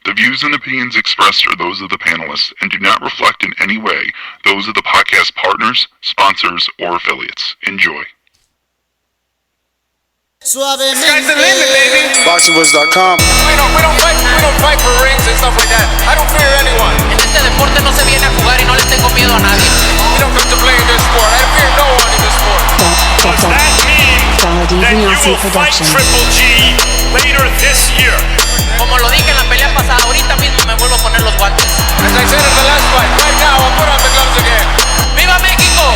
The views and opinions expressed are those of the panelists and do not reflect in any way those of the podcast partners, sponsors, or affiliates. Enjoy. Suavemente. Sky's the limit, baby. BoxingVoice.com. We don't fight for rings and stuff like that. I don't fear anyone. En este deporte no se viene a jugar y no le tengo miedo a nadie. We don't come to play in this sport. I fear no one in this sport. Does that mean that you will fight Triple G later this year? Como lo dije en la pelea pasada, ahorita mismo me vuelvo a poner los guantes. As I said in the last fight, right now I'll put on the gloves again. ¡Viva México!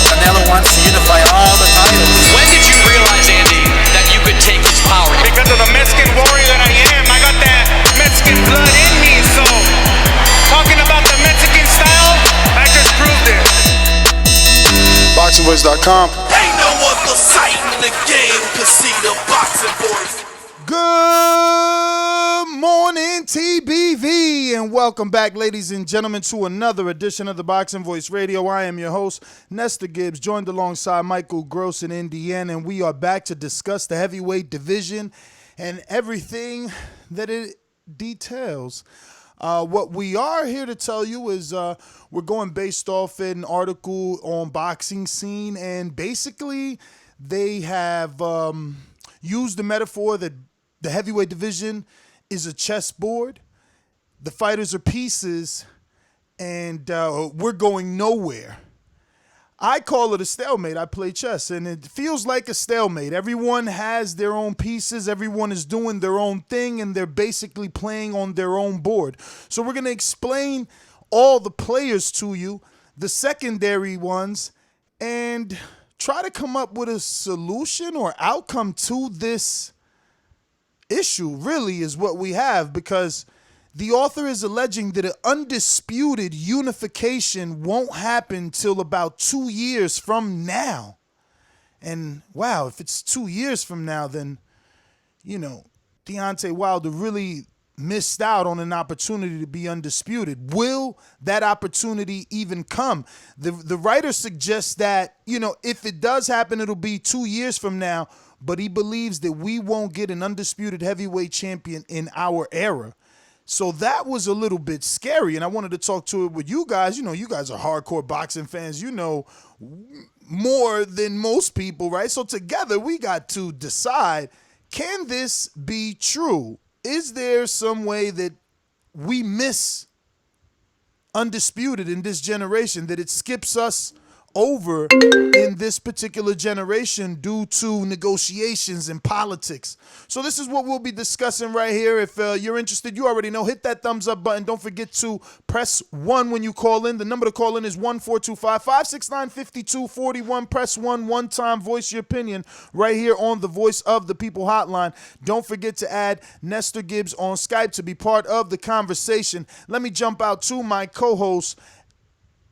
Canelo wants to unify all the titles. When did you realize, Andy, that you could take his power? Because of the Mexican warrior that I am, I got that Mexican blood in me, so talking about the Mexican style, I just proved it. BoxingVoice.com. Ain't no other sight in the game to see the Boxing Voice. Good morning, TBV, and welcome back, ladies and gentlemen, to another edition of the Boxing Voice Radio. I am your host, Nestor Gibbs, joined alongside Michael Gross in Indiana, and we are back to discuss the heavyweight division and everything that it details. What we are here to tell you is we're going based off an article on Boxing Scene, and basically they have used the metaphor that the heavyweight division is a chessboard. The fighters are pieces, and we're going nowhere. I call it a stalemate. I play chess, and it feels like a stalemate. Everyone has their own pieces. Everyone is doing their own thing, and they're basically playing on their own board. So we're going to explain all the players to you, the secondary ones, and try to come up with a solution or outcome to this issue, really, is what we have, because the author is alleging that an undisputed unification won't happen till about 2 years from now. And wow, if it's 2 years from now, then, you know, Deontay Wilder really missed out on an opportunity to be undisputed. Will that opportunity even come? The writer suggests that, you know, if it does happen, it'll be 2 years from now, but he believes that we won't get an undisputed heavyweight champion in our era. So that was a little bit scary, and I wanted to talk to it with you guys. You know, you guys are hardcore boxing fans. You know more than most people, right? So together we got to decide, can this be true? Is there some way that we miss undisputed in this generation, that it skips us over in this particular generation due to negotiations and politics? So this is what we'll be discussing right here. If you're interested, you already know, hit that thumbs up button. Don't forget to press 1 when you call in. The number to call in is 1-425-569-5241. Press 1 one time. Voice your opinion right here on the Voice of the People hotline. Don't forget to add Nestor Gibbs on Skype to be part of the conversation. Let me jump out to my co-host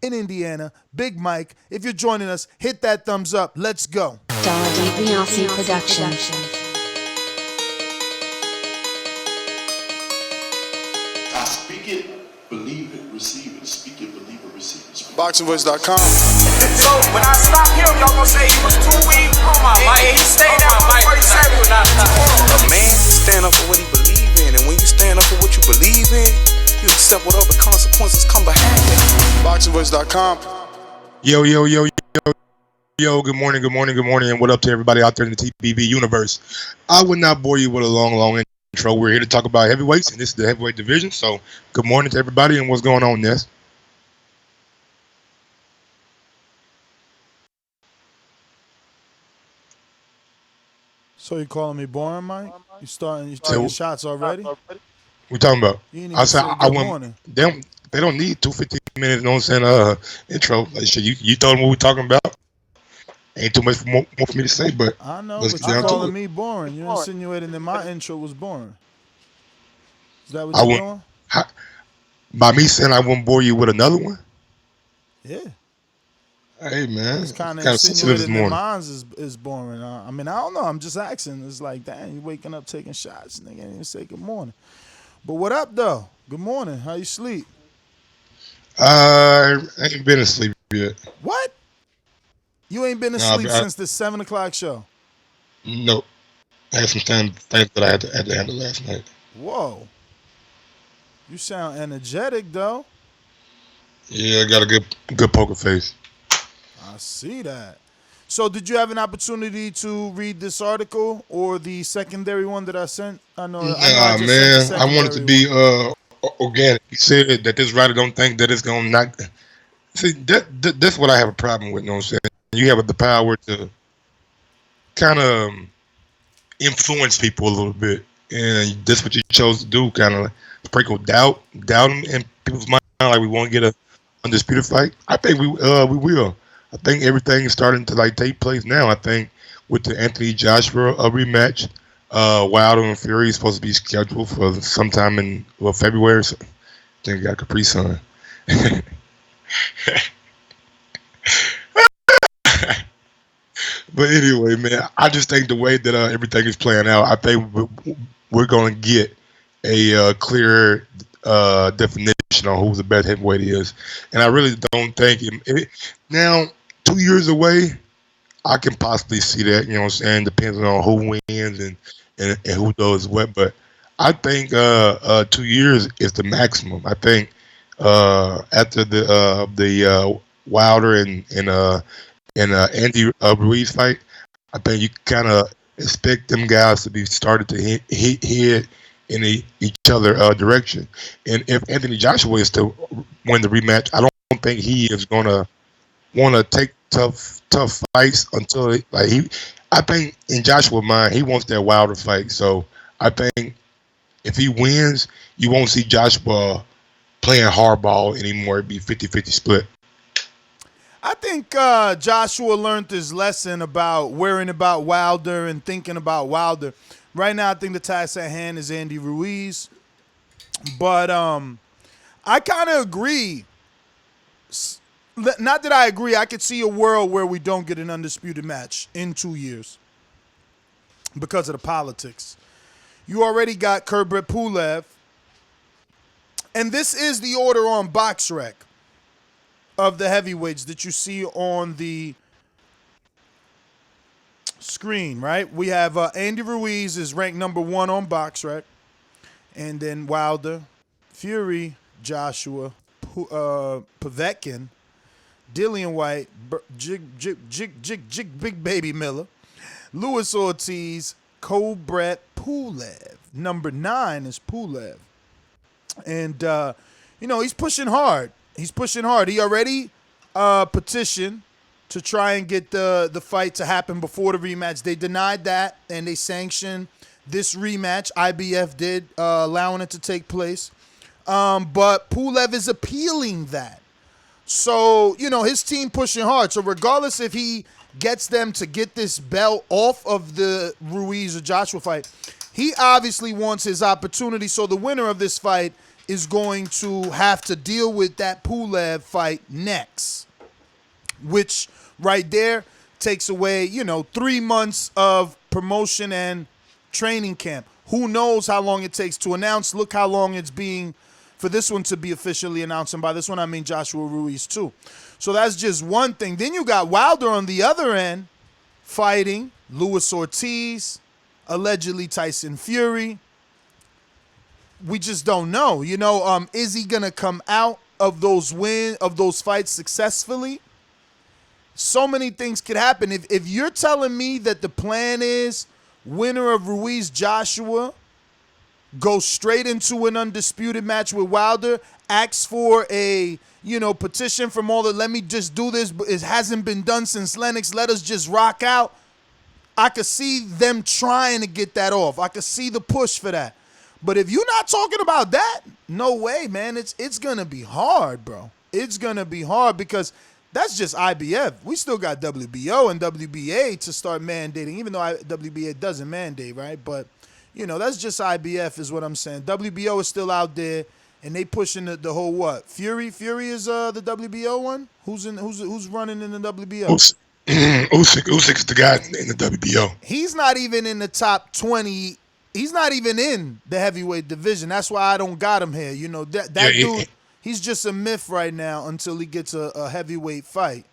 in Indiana, Big Mike. If you're joining us, hit that thumbs up. Let's go. Dazn Production. I speak it, believe it, receive it. Speak it, believe it, receive it. BoxingVoice.com. So when I stop him, y'all gonna say he was too weak. Oh my Mike, he stayed out my first second. A man stand up for what he believes in, and when you stand up for what you believe in, you accept whatever consequences come behind it. BoxingVoice.com. Yo, good morning, and what up to everybody out there in the TBV universe. I would not bore you with a long intro. We're here to talk about heavyweights, and this is the heavyweight division, so good morning to everybody, and what's going on, Ness? So you calling me boring, Mike? You taking shots already? We talking about? You ain't I even said say I good went. morning. They don't need 2 15 minutes. You know what I'm saying? Intro. Like shit, you told them what we talking about. Ain't too much more for me to say, but I know, let's but get you're down to calling it. me boring. You're insinuating that my intro was boring. Is that what you're doing? By me saying I wouldn't bore you with another one? Yeah. Hey man, It's kind of sensitive this insinuating that morning. mine is boring. I mean, I don't know. I'm just asking. It's like, dang, you waking up taking shots. Nigga ain't even say good morning. But what up, though? Good morning. How you sleep? I ain't been asleep yet. What? You ain't been asleep since the 7 o'clock show? Nope. I had some things that I had to handle last night. Whoa. You sound energetic, though. Yeah, I got a good poker face. I see that. So, did you have an opportunity to read this article or the secondary one that I sent? I know I Nah, just sent the man, I want it to secondary be one. organic. He said that this writer don't think that it's gonna not. See, that's what I have a problem with. You know what I'm saying? You have the power to kind of influence people a little bit, and that's what you chose to do. Kind of sprinkle doubt in people's mind, like we want to get a undisputed fight. I think we will. I think everything is starting to like take place now. I think with the Anthony Joshua rematch, Wilder and Fury is supposed to be scheduled for sometime in February. So I think we got Capri Sun. But anyway, man, I just think the way that everything is playing out, I think we're going to get a clear definition on who the best heavyweight is. And I really don't think now 2 years away, I can possibly see that. You know what I'm saying? Depending on who wins and who does what. But I think 2 years is the maximum. I think after the Wilder and Andy Ruiz fight, I think you kind of expect them guys to be started to head in each other direction. And if Anthony Joshua is to win the rematch, I don't think he is gonna want to take tough fights until I think in Joshua's mind he wants that Wilder fight. So I think if he wins, you won't see Joshua playing hardball anymore. It'd be 50-50 split. I think Joshua learned his lesson about worrying about Wilder and thinking about Wilder. Right now, I think the task at hand is Andy Ruiz. But I kind of agree. Not that I agree. I could see a world where we don't get an undisputed match in 2 years because of the politics. You already got Kurbet Pulev. And this is the order on BoxRec of the heavyweights that you see on the screen, right? We have Andy Ruiz is ranked number 1 on BoxRec, and then Wilder, Fury, Joshua, Povetkin, Dillian White, Big Baby Miller, Luis Ortiz, Kurbet Pulev. Number 9 is Pulev, and he's pushing hard. He already petitioned to try and get the fight to happen before the rematch. They denied that, and they sanctioned this rematch. IBF did, allowing it to take place. But Pulev is appealing that. So, his team pushing hard. So regardless if he gets them to get this belt off of the Ruiz or Joshua fight, he obviously wants his opportunity. So the winner of this fight is going to have to deal with that Pulev fight next, which right there takes away, 3 months of promotion and training camp. Who knows how long it takes to announce? Look how long it's being for this one to be officially announced. And by this one, I mean Joshua Ruiz too. So that's just one thing. Then you got Wilder on the other end fighting Luis Ortiz, allegedly Tyson Fury. We just don't know. Is he gonna come out of those fights successfully? So many things could happen. If you're telling me that the plan is winner of Ruiz Joshua goes straight into an undisputed match with Wilder, asks for a petition from all the, let me just do this, but it hasn't been done since Lennox, let us just rock out. I could see them trying to get that off. I could see the push for that. But if you're not talking about that, no way, man. It's going to be hard, bro. It's going to be hard because that's just IBF. We still got WBO and WBA to start mandating, even though WBA doesn't mandate, right? But, that's just IBF is what I'm saying. WBO is still out there, and they pushing the whole what? Fury is the WBO one? Who's running in the WBO? Usyk is the guy in the WBO. He's not even in the top 20. He's not even in the heavyweight division. That's why I don't got him here. Dude, he's just a myth right now until he gets a heavyweight fight.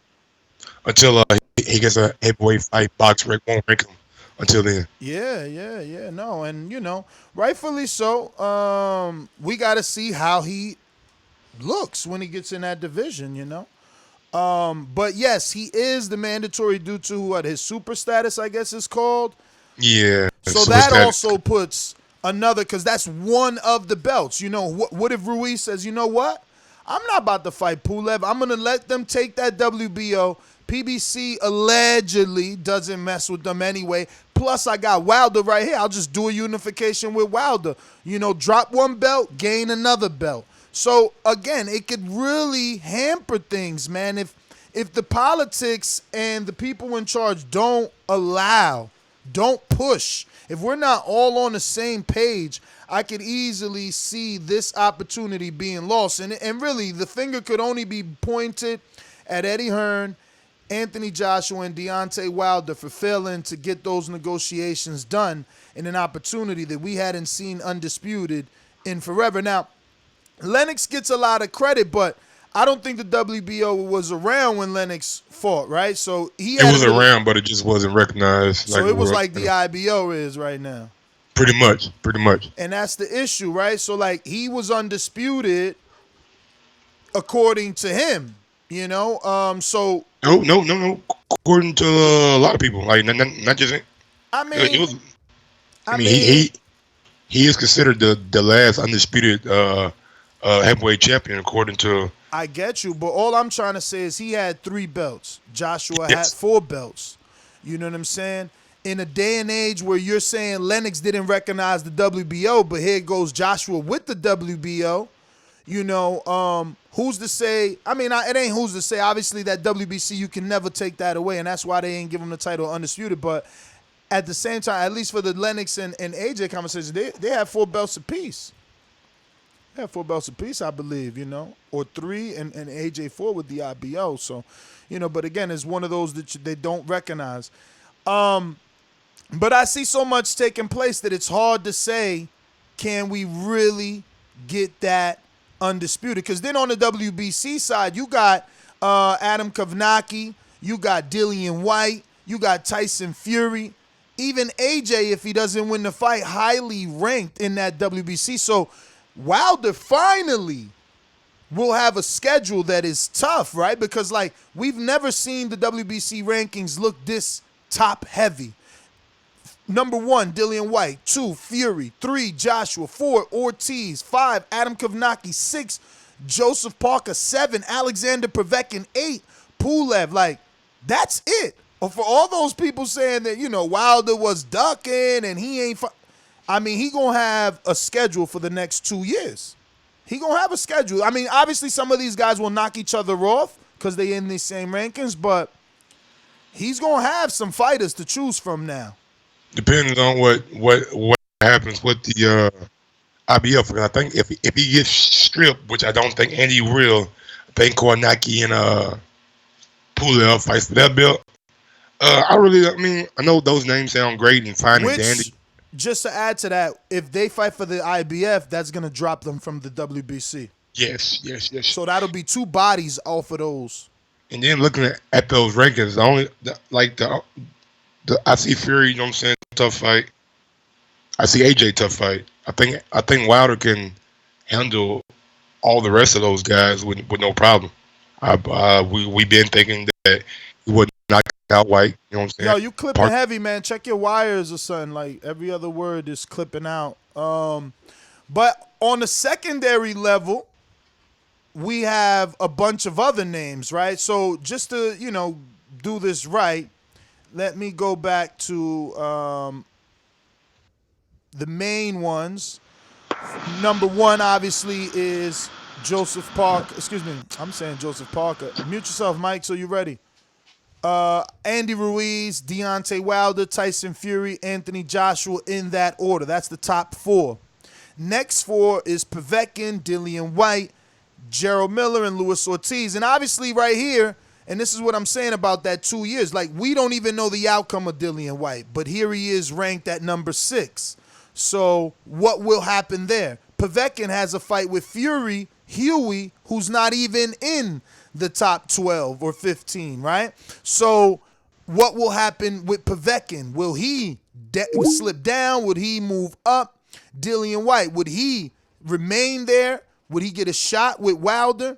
Until he gets a heavyweight fight, BoxRec won't rank him until then. Yeah. No, and rightfully so. We got to see how he looks when he gets in that division. But yes, he is the mandatory due to what his super status, I guess, is called. Yeah. So that also puts another, because that's one of the belts. What if Ruiz says, you know what? I'm not about to fight Pulev. I'm going to let them take that WBO. PBC allegedly doesn't mess with them anyway. Plus, I got Wilder right here. I'll just do a unification with Wilder. Drop one belt, gain another belt. So, again, it could really hamper things, man. If the politics and the people in charge don't push, if we're not all on the same page, I could easily see this opportunity being lost. And really, the finger could only be pointed at Eddie Hearn, Anthony Joshua, and Deontay Wilder for failing to get those negotiations done in an opportunity that we hadn't seen Undisputed in forever. Now, Lennox gets a lot of credit, but I don't think the WBO was around when Lennox fought, right? So it was around, but it just wasn't recognized. So it was like the IBO is right now. Pretty much. And that's the issue, right? So he was undisputed according to him, So no. According to a lot of people, not just him. He is considered the last undisputed heavyweight champion according to. I get you, but all I'm trying to say is he had 3 belts. Joshua had 4 belts. You know what I'm saying? In a day and age where you're saying Lennox didn't recognize the WBO, but here goes Joshua with the WBO. Who's to say? It ain't who's to say. Obviously, that WBC, you can never take that away, and that's why they ain't give him the title Undisputed. But at the same time, at least for the Lennox and AJ conversation, they have 4 belts apiece. They have 4 belts apiece, I believe, or 3, and AJ 4 with the IBO. So, but again, it's one of those that they don't recognize. But I see so much taking place that it's hard to say, can we really get that Undisputed? Because then on the WBC side, you got Adam Kovnacki, you got Dillian White, you got Tyson Fury, even AJ, if he doesn't win the fight, highly ranked in that WBC. So Wilder finally will have a schedule that is tough, right? Because we've never seen the WBC rankings look this top heavy. Number 1, Dillian White. 2, Fury. 3, Joshua. 4, Ortiz. 5, Adam Kovnacki. 6, Joseph Parker. 7, Alexander Povetkin. 8, Pulev. That's it. Or for all those people saying that, Wilder was ducking and he ain't he going to have a schedule for the next 2 years. He going to have a schedule. Obviously some of these guys will knock each other off because they in these same rankings, but he's going to have some fighters to choose from now. Depends on what happens with the IBF. Because I think if he gets stripped, which I don't think Andy will, I think Kornacki and Pulev fights for that belt. I know those names sound great and fine and dandy. Just to add to that, if they fight for the IBF, that's going to drop them from the WBC. Yes. So that'll be 2 bodies off of those. And then looking at those rankings, I see Fury, tough fight. I see AJ tough fight. I think Wilder can handle all the rest of those guys with no problem. We've been thinking that he would knock out White. You know what I'm saying? Yo, you clipping heavy, man. Check your wires or something. Every other word is clipping out. But on the secondary level, we have a bunch of other names, right? So just to, do this right, let me go back to the main ones. Number 1, obviously, is Joseph Parker. Excuse me, I'm saying Joseph Parker. Mute yourself, Mike, so you ready. Andy Ruiz, Deontay Wilder, Tyson Fury, Anthony Joshua, in that order. That's the top 4. Next 4 is Povetkin, Dillian White, Gerald Miller, and Luis Ortiz. And obviously right here, and this is what I'm saying about that 2 years, we don't even know the outcome of Dillian White, but here he is ranked at number 6. So what will happen there? Povetkin has a fight with Fury, Huey, who's not even in the top 12 or 15, right? So what will happen with Povetkin? Will he slip down? Would he move up? Dillian White, would he remain there? Would he get a shot with Wilder?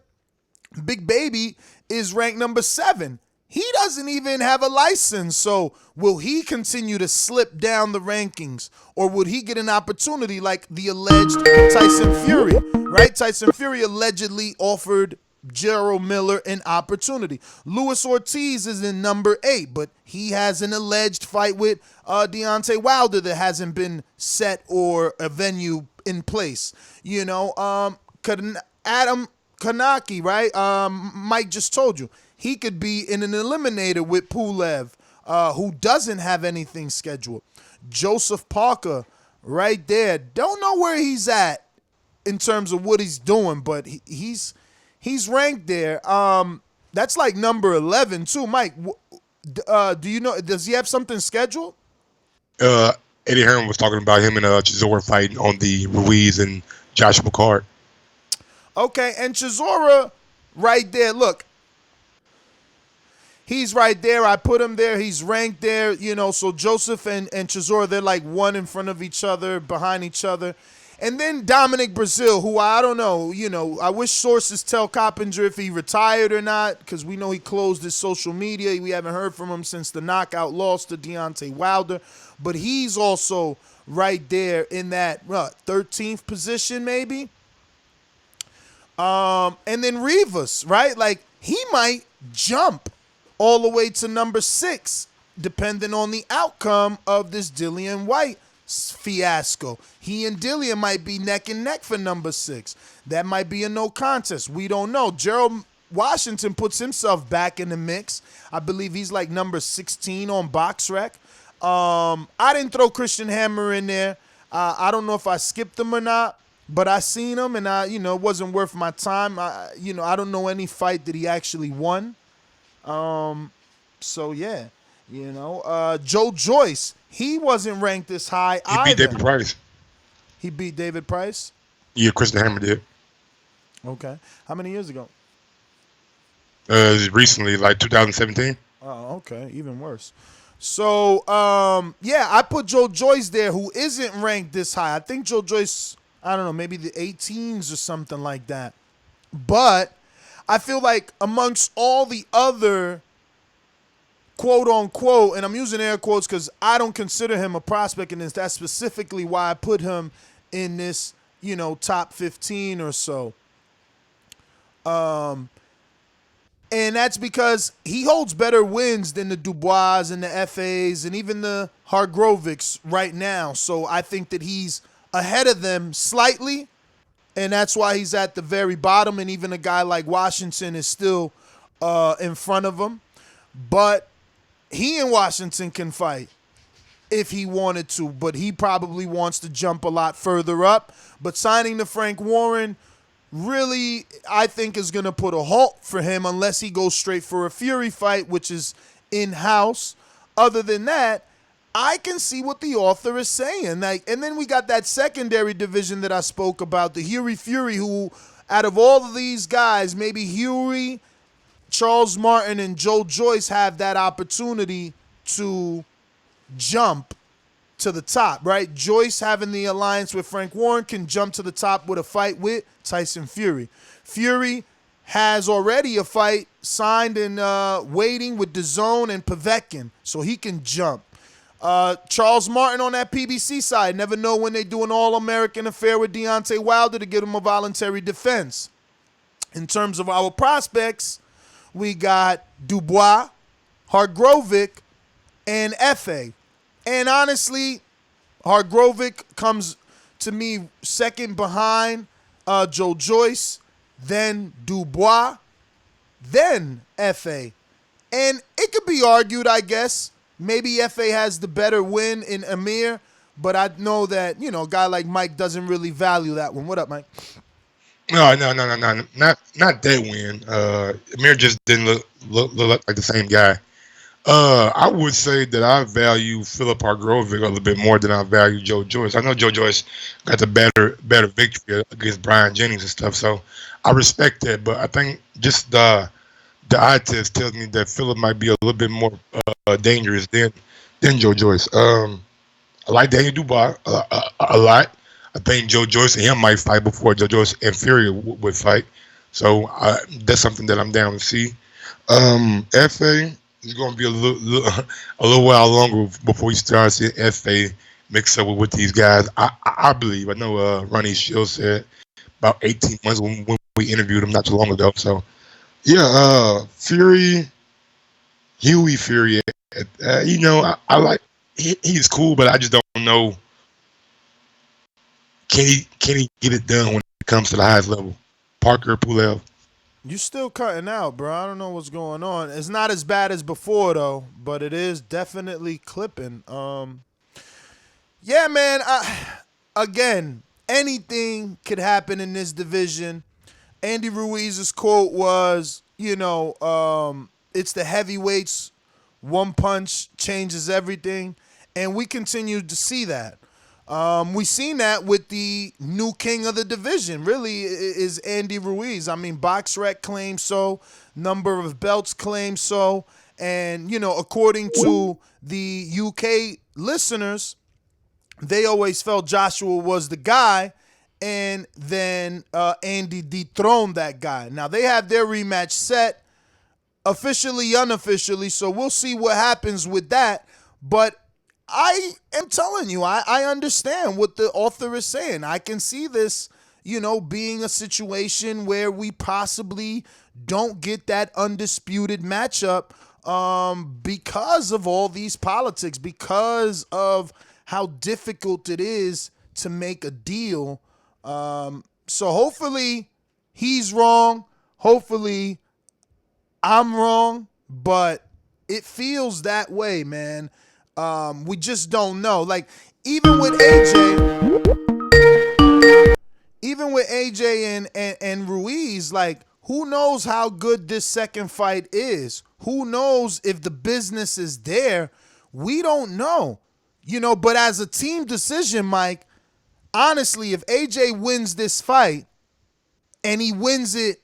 Big Baby is ranked number 7. He doesn't even have a license, so will he continue to slip down the rankings, or would he get an opportunity like the alleged Tyson Fury, right? Tyson Fury allegedly offered Gerald Miller an opportunity. Luis Ortiz is in number 8, but he has an alleged fight with Deontay Wilder that hasn't been set or a venue in place. You know, Adam Kanaki, right? Mike just told you. He could be in an eliminator with Pulev, who doesn't have anything scheduled. Joseph Parker, right there. Don't know where he's at in terms of what he's doing, but he's ranked there. That's like number 11 too. Mike, do you know? Does he have something scheduled? Eddie Hearn was talking about him and Chisora fighting on the Ruiz and Joshua card. Okay, and Chisora, right there. Look. He's right there. I put him there. He's ranked there, you know. So Joseph and Chisora, they're like one in front of each other, behind each other. And then Dominic Brazil, who I don't know, you know, I wish sources tell Coppinger if he retired or not, because we know he closed his social media. We haven't heard from him since the knockout loss to Deontay Wilder. But he's also right there in that 13th position, maybe. And then Rivas, right? Like, he might jump all the way to number 6, depending on the outcome of this Dillian White fiasco. He and Dillian might be neck and neck for number 6. That might be a no contest. We don't know. Gerald Washington puts himself back in the mix. I believe he's like number 16 on BoxRec. I didn't throw Christian Hammer in there. I don't know if I skipped him or not, but I seen him and it wasn't worth my time. I don't know any fight that he actually won. So yeah, Joe Joyce, he wasn't ranked this high either. He beat David Price. He beat David Price? Yeah, Christian Hammer did. Okay. How many years ago? Recently, like 2017. Oh, okay. Even worse. So, I put Joe Joyce there, who isn't ranked this high. I think Joe Joyce, I don't know, maybe the 18s or something like that. But I feel like amongst all the other quote-unquote, and I'm using air quotes because I don't consider him a prospect in this. That's specifically why I put him in this, top 15 or so. And that's because he holds better wins than the Dubois and the FAs and even the Hargrovics right now. So I think that he's ahead of them slightly, and that's why he's at the very bottom. And even a guy like Washington is still in front of him. But he and Washington can fight if he wanted to, but he probably wants to jump a lot further up. But signing to Frank Warren really, I think, is going to put a halt for him unless he goes straight for a Fury fight, which is in-house. Other than that, I can see what the author is saying. And then we got that secondary division that I spoke about, the Huey Fury, who, out of all of these guys, maybe Huey, Charles Martin, and Joe Joyce have that opportunity to jump to the top, right? Joyce, having the alliance with Frank Warren, can jump to the top with a fight with Tyson Fury. Fury has already a fight signed and waiting with Dazn and Povetkin, so he can jump. Charles Martin on that PBC side, never know when they do an all-American affair with Deontay Wilder to give him a voluntary defense. In terms of our prospects, we got Dubois, Hargrovic, and F.A. And honestly, Hargrovic comes to me second behind Joe Joyce, then Dubois, then F.A. And it could be argued, I guess, maybe F.A. has the better win in Amir, but I know that, a guy like Mike doesn't really value that one. What up, Mike? No, not that win. Amir just didn't look like the same guy. I would say that I value Philip Hargrovic a little bit more than I value Joe Joyce. I know Joe Joyce got the better victory against Brian Jennings and stuff, so I respect that. But I think just the eye test tells me that Philip might be a little bit more dangerous than Joe Joyce. I like Daniel Dubois a lot. I think Joe Joyce and him might fight before Joe Joyce and Fury would fight. So that's something that I'm down to see. FA is going to be a little while longer before we start seeing FA mix up with these guys. I believe. I know Ronnie Shields said about 18 months when we interviewed him not too long ago. So yeah, Fury, Huey Fury. I like. He's cool, but I just don't know. Can he get it done when it comes to the highest level? Parker Pulev. You still cutting out, bro. I don't know what's going on. It's not as bad as before though, but it is definitely clipping. Yeah, man. Again, anything could happen in this division. Andy Ruiz's quote was, it's the heavyweights. One punch changes everything, and we continue to see that. We seen that with the new king of the division, really, is Andy Ruiz. I mean, BoxRec claims so, number of belts claim so, and, according to the UK listeners, they always felt Joshua was the guy, and then Andy dethroned that guy. Now, they have their rematch set, officially, unofficially, so we'll see what happens with that, but I am telling you, I understand what the author is saying. I can see this, being a situation where we possibly don't get that undisputed matchup because of all these politics, because of how difficult it is to make a deal. So hopefully he's wrong. Hopefully I'm wrong, but it feels that way, man. We just don't know. Like, even with AJ and Ruiz, like, who knows how good this second fight is? Who knows if the business is there? We don't know. But as a team decision, Mike, honestly, if AJ wins this fight and he wins it,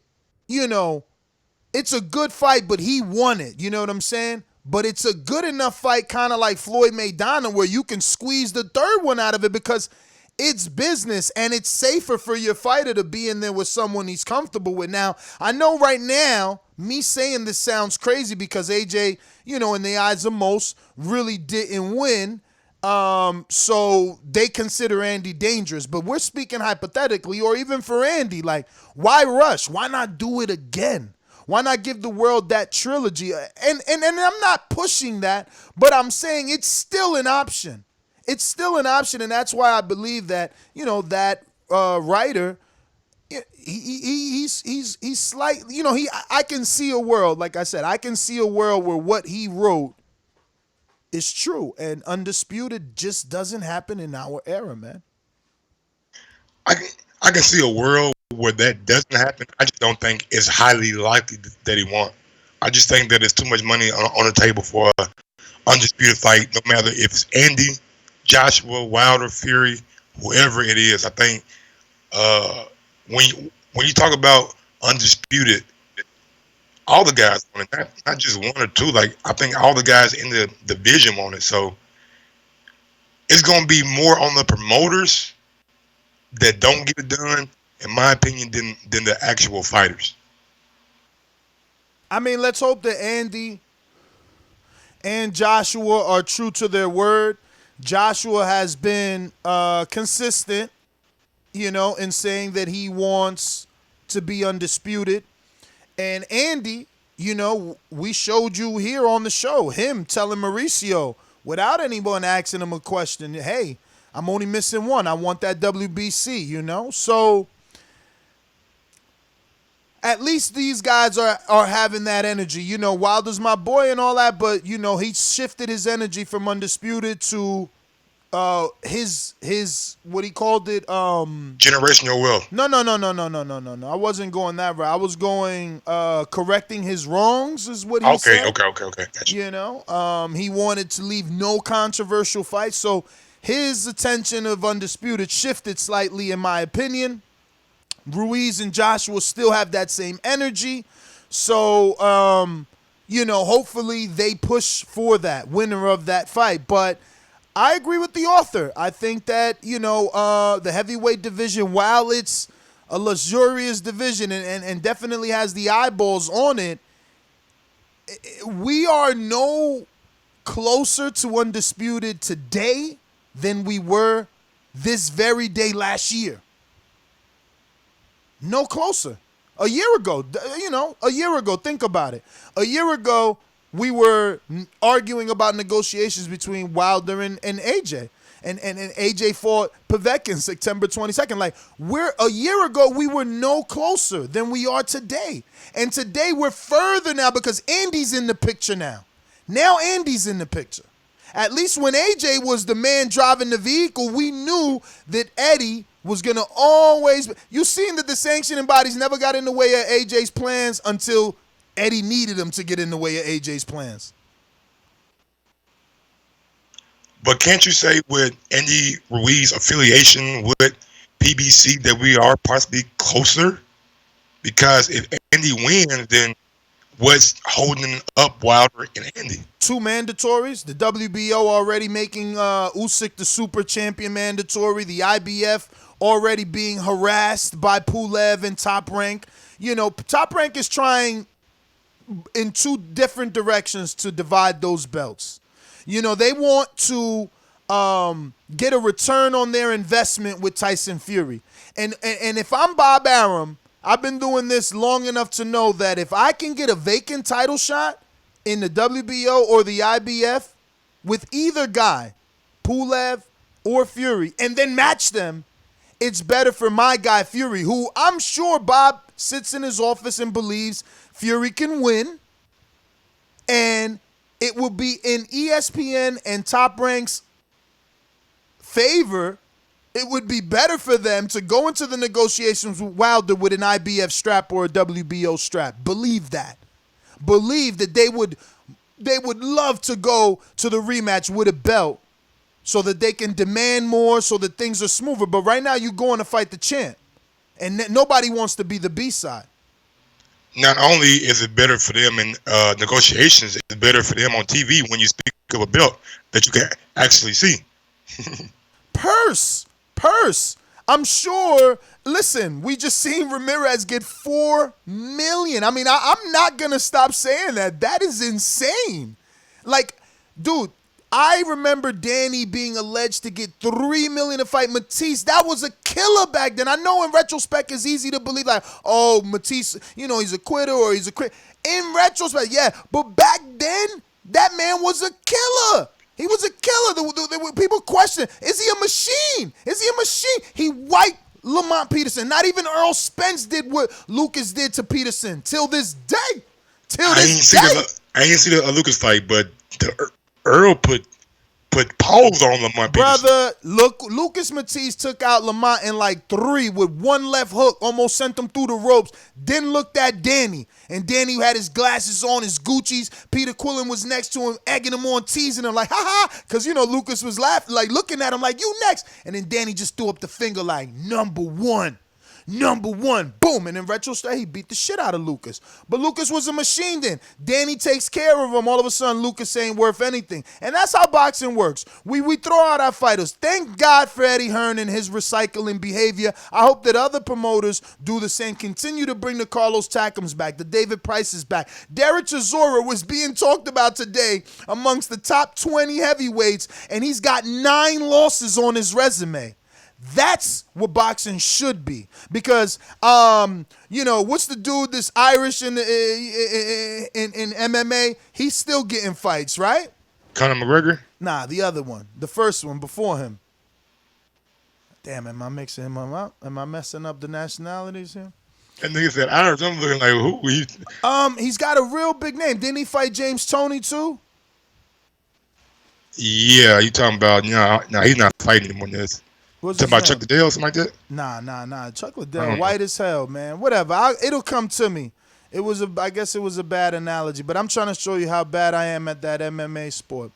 it's a good fight, but he won it. You know what I'm saying? But it's a good enough fight, kind of like Floyd Mayweather, where you can squeeze the third one out of it because it's business and it's safer for your fighter to be in there with someone he's comfortable with. Now, I know right now, me saying this sounds crazy because AJ, in the eyes of most, really didn't win. So they consider Andy dangerous. But we're speaking hypothetically, or even for Andy, like, why rush? Why not do it again? Why not give the world that trilogy? And I'm not pushing that, but I'm saying it's still an option. It's still an option, and that's why I believe that, that writer, he's slightly, I can see a world, like I said, I can see a world where what he wrote is true, and Undisputed just doesn't happen in our era, man. I can see a world where that doesn't happen. I just don't think it's highly likely that he won. I just think that there's too much money on the table for an undisputed fight, no matter if it's Andy, Joshua, Wilder, Fury, whoever it is. I think when you talk about undisputed, all the guys want it, not just one or two. Like, I think all the guys in the division want it. So it's going to be more on the promoters that don't get it done, in my opinion, than the actual fighters. I mean, let's hope that Andy and Joshua are true to their word. Joshua has been consistent, in saying that he wants to be undisputed. And Andy, we showed you here on the show, him telling Mauricio, without anyone asking him a question, hey, I'm only missing one. I want that WBC, So at least these guys are having that energy. Wilder's my boy and all that, but, he shifted his energy from Undisputed to his what he called it, generational wealth. No. I wasn't going that route. I was going correcting his wrongs is what he said. Okay. Gotcha. He wanted to leave no controversial fights. So his attention of Undisputed shifted slightly, in my opinion. Ruiz and Joshua still have that same energy. So, hopefully they push for that winner of that fight. But I agree with the author. I think that, the heavyweight division, while it's a luxurious division and definitely has the eyeballs on it, we are no closer to Undisputed today than we were this very day last year. No closer. A year ago, think about it. A year ago, we were arguing about negotiations between Wilder and AJ. And AJ fought Povetkin September 22nd. Like, a year ago, we were no closer than we are today. And today, we're further now because Andy's in the picture now. Now Andy's in the picture. At least when AJ was the man driving the vehicle, we knew that Eddie was going to always... You seen that the sanctioning bodies never got in the way of AJ's plans until Eddie needed them to get in the way of AJ's plans. But can't you say with Andy Ruiz affiliation with PBC that we are possibly closer? Because if Andy wins, then what's holding up Wilder and Andy? 2 mandatories. The WBO already making Usyk the super champion mandatory. The IBF already being harassed by Pulev and Top Rank. Top Rank is trying in 2 different directions to divide those belts. They want to get a return on their investment with Tyson Fury. And if I'm Bob Arum, I've been doing this long enough to know that if I can get a vacant title shot in the WBO or the IBF with either guy, Pulev or Fury, and then match them, it's better for my guy Fury, who I'm sure Bob sits in his office and believes Fury can win. And it will be in ESPN and Top Rank's favor. It would be better for them to go into the negotiations with Wilder with an IBF strap or a WBO strap. Believe that. Believe that they would love to go to the rematch with a belt so that they can demand more, so that things are smoother. But right now you're going to fight the champ. And nobody wants to be the B-side. Not only is it better for them in negotiations, it's better for them on TV when you speak of a belt that you can actually see. Purse. I'm sure, listen, we just seen Ramirez get $4 million. I mean, I'm not going to stop saying that. That is insane. Like, dude, I remember Danny being alleged to get $3 million to fight Matisse. That was a killer back then. I know in retrospect it's easy to believe like, oh, Matisse, he's a quitter or he's a quit. In retrospect, yeah. But back then, that man was a killer. He was a killer. People question, is he a machine? He wiped Lamont Peterson. Not even Earl Spence did what Lucas did to Peterson till this day. I ain't see the Lucas fight, but Earl put paws on Lamont Peterson. Brother, look, Lucas Matisse took out Lamont in like 3 with 1 left hook, almost sent him through the ropes. Then looked at Danny, and Danny had his glasses on, his Gucci's. Peter Quillen was next to him, egging him on, teasing him like, ha-ha, because, Lucas was laughing, like looking at him like, you next. And then Danny just threw up the finger like, number one. Boom. And in retrospect, he beat the shit out of Lucas. But Lucas was a machine then. Danny takes care of him. All of a sudden, Lucas ain't worth anything. And that's how boxing works. We throw out our fighters. Thank God for Eddie Hearn and his recycling behavior. I hope that other promoters do the same. Continue to bring the Carlos Takams back, the David Prices back. Derek Chisora was being talked about today amongst the top 20 heavyweights, and he's got 9 losses on his resume. That's what boxing should be. Because, what's the dude that's Irish in MMA? He's still getting fights, right? Conor McGregor? Nah, the other one. The first one before him. Damn, am I mixing him up? Am I messing up the nationalities here? And nigga said Irish. I'm looking like, who? He's got a real big name. Didn't he fight James Toney too? Yeah, you talking about, no, he's not fighting anymore. Talking about Chuck Liddell or something like that? Nah. Chuck Liddell, white as hell, man. Whatever. It'll come to me. I guess it was a bad analogy, but I'm trying to show you how bad I am at that MMA sport.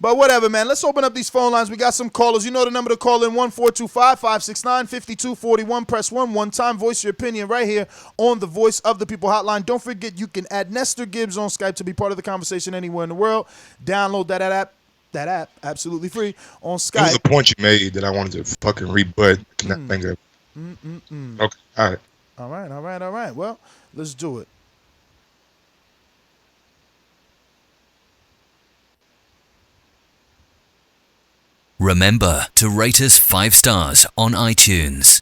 But whatever, man. Let's open up these phone lines. We got some callers. You know the number to call in, 1-425-569-5241. Press 1 time. Voice your opinion right here on the Voice of the People hotline. Don't forget you can add Nestor Gibbs on Skype to be part of the conversation anywhere in the world. Download that app. that app, absolutely free on It was Skype. a point you made that I wanted to fucking rebut. Cannot think of it. Okay, all right. Well, let's do it. Remember to rate us 5 stars on iTunes.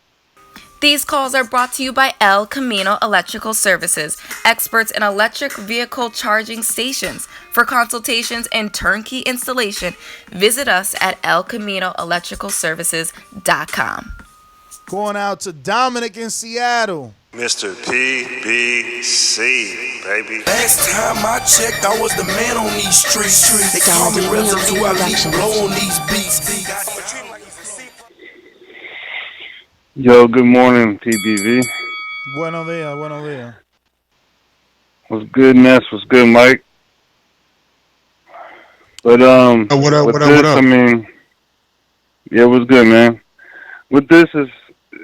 These calls are brought to you by El Camino Electrical Services, experts in electric vehicle charging stations. For consultations and turnkey installation, visit us at elcaminoelectricalservices.com. Going out to Dominic in Seattle. Mr. PBC, baby. Last time I checked, I was the man on these streets. They call me residue, I leave blow on these beats. Yo, good morning, TBV. Buenos dias. What's good, Ness? What's good, Mike? But what up? I mean, yeah, what's good, man? With this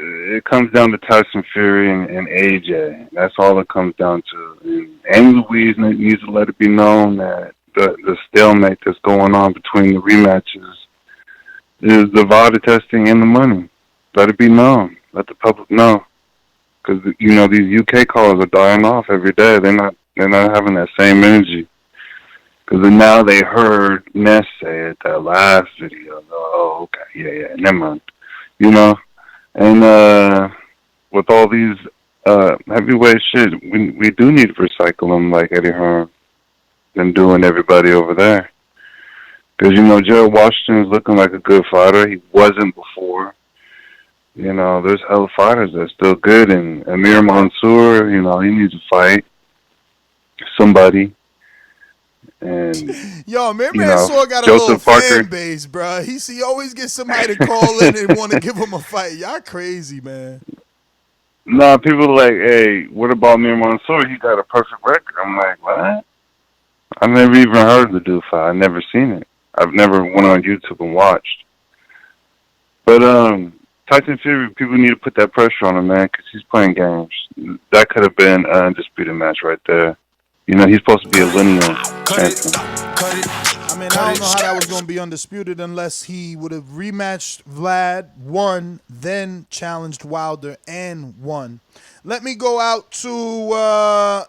it comes down to Tyson Fury and AJ. That's all it comes down to. And Ruiz needs to let it be known that the stalemate that's going on between the rematches is the VADA testing and the money. Let it be known. Let the public know. Because, these UK callers are dying off every day. They're not having that same energy. Because now they heard Ness say it, that last video. Oh, okay, yeah, never mind. And with all these heavyweight shit, we do need to recycle them like Eddie Hearn and doing everybody over there. Because, Jared Washington is looking like a good fighter. He wasn't before. There's hella fighters that's still good. And Amir Mansour, he needs to fight somebody. And Amir Mansour got a little fan base, bro. He always gets somebody to call in and want to give him a fight. Y'all crazy, man. Nah, people are like, hey, what about Amir Mansour? He got a perfect record. I'm like, what? I've never even heard of the dude fight. I've never seen it. I've never went on YouTube and watched. But Tyson Fury, people need to put that pressure on him, man, because he's playing games. That could have been an undisputed match right there. He's supposed to be a lineal champion. I don't know how that was going to be undisputed unless he would have rematched Vlad, won, then challenged Wilder and won. Let me go out to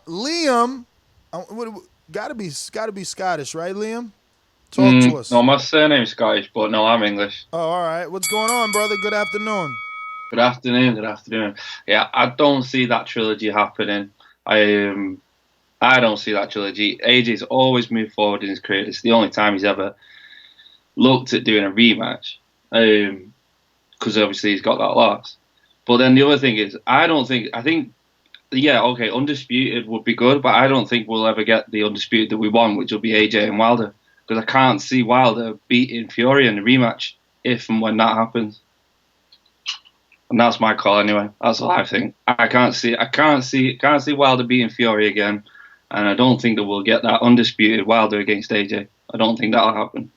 Liam. Gotta be Scottish, right, Liam? Talk to us. No, my surname's Scottish, but no, I'm English. Oh, all right. What's going on, brother? Good afternoon. Good afternoon. Yeah, I don't see that trilogy happening. I don't see that trilogy. AJ's always moved forward in his career. It's the only time he's ever looked at doing a rematch. Because obviously he's got that loss. But then the other thing is, Undisputed would be good, but I don't think we'll ever get the Undisputed that we want, which will be AJ and Wilder. Because I can't see Wilder beating Fury in the rematch if and when that happens. And that's my call anyway. That's all I think. I can't see Wilder beating Fury again. And I don't think that we'll get that undisputed Wilder against AJ. I don't think that'll happen.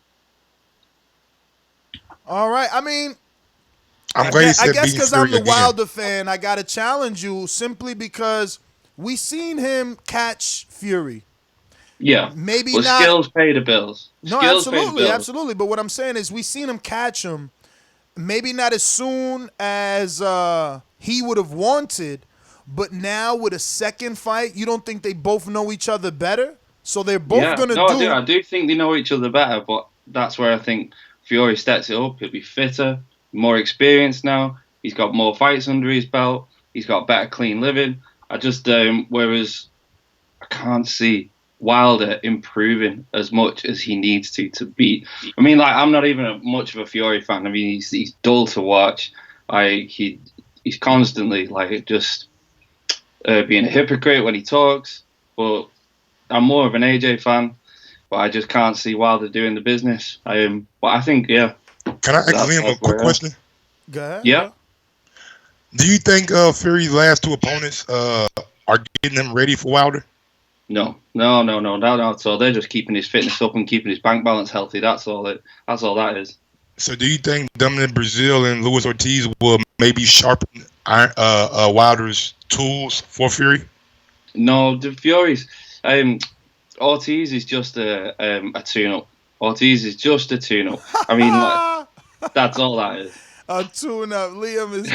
All right. I mean, I guess because I'm the Wilder fan, I got to challenge you simply because we seen him catch Fury. Yeah. Maybe not. Skills pay the bills. No, absolutely. But what I'm saying is we seen him catch him. Maybe not as soon as he would have wanted. But now with a second fight, you don't think they both know each other better? So they're both going to do... I do think they know each other better, but that's where I think Fury steps it up. He'll be fitter, more experienced now. He's got more fights under his belt. He's got better clean living. Whereas I can't see Wilder improving as much as he needs to beat. I mean, I'm not even much of a Fury fan. I mean, he's dull to watch. He's constantly, being a hypocrite when he talks, but I'm more of an AJ fan, but I just can't see Wilder doing the business. But I think, yeah. Can I ask Liam a quick question? Go ahead. Yeah. Do you think Fury's last two opponents are getting him ready for Wilder? No, not at all. They're just keeping his fitness up and keeping his bank balance healthy. That's all that is. So do you think Dominic Brazil and Luis Ortiz will maybe sharpen Wilder's tools for Fury? No, the Fury's Ortiz is just a tune-up. Ortiz is just a tune-up. I mean, that's all that is. A tune-up. Liam is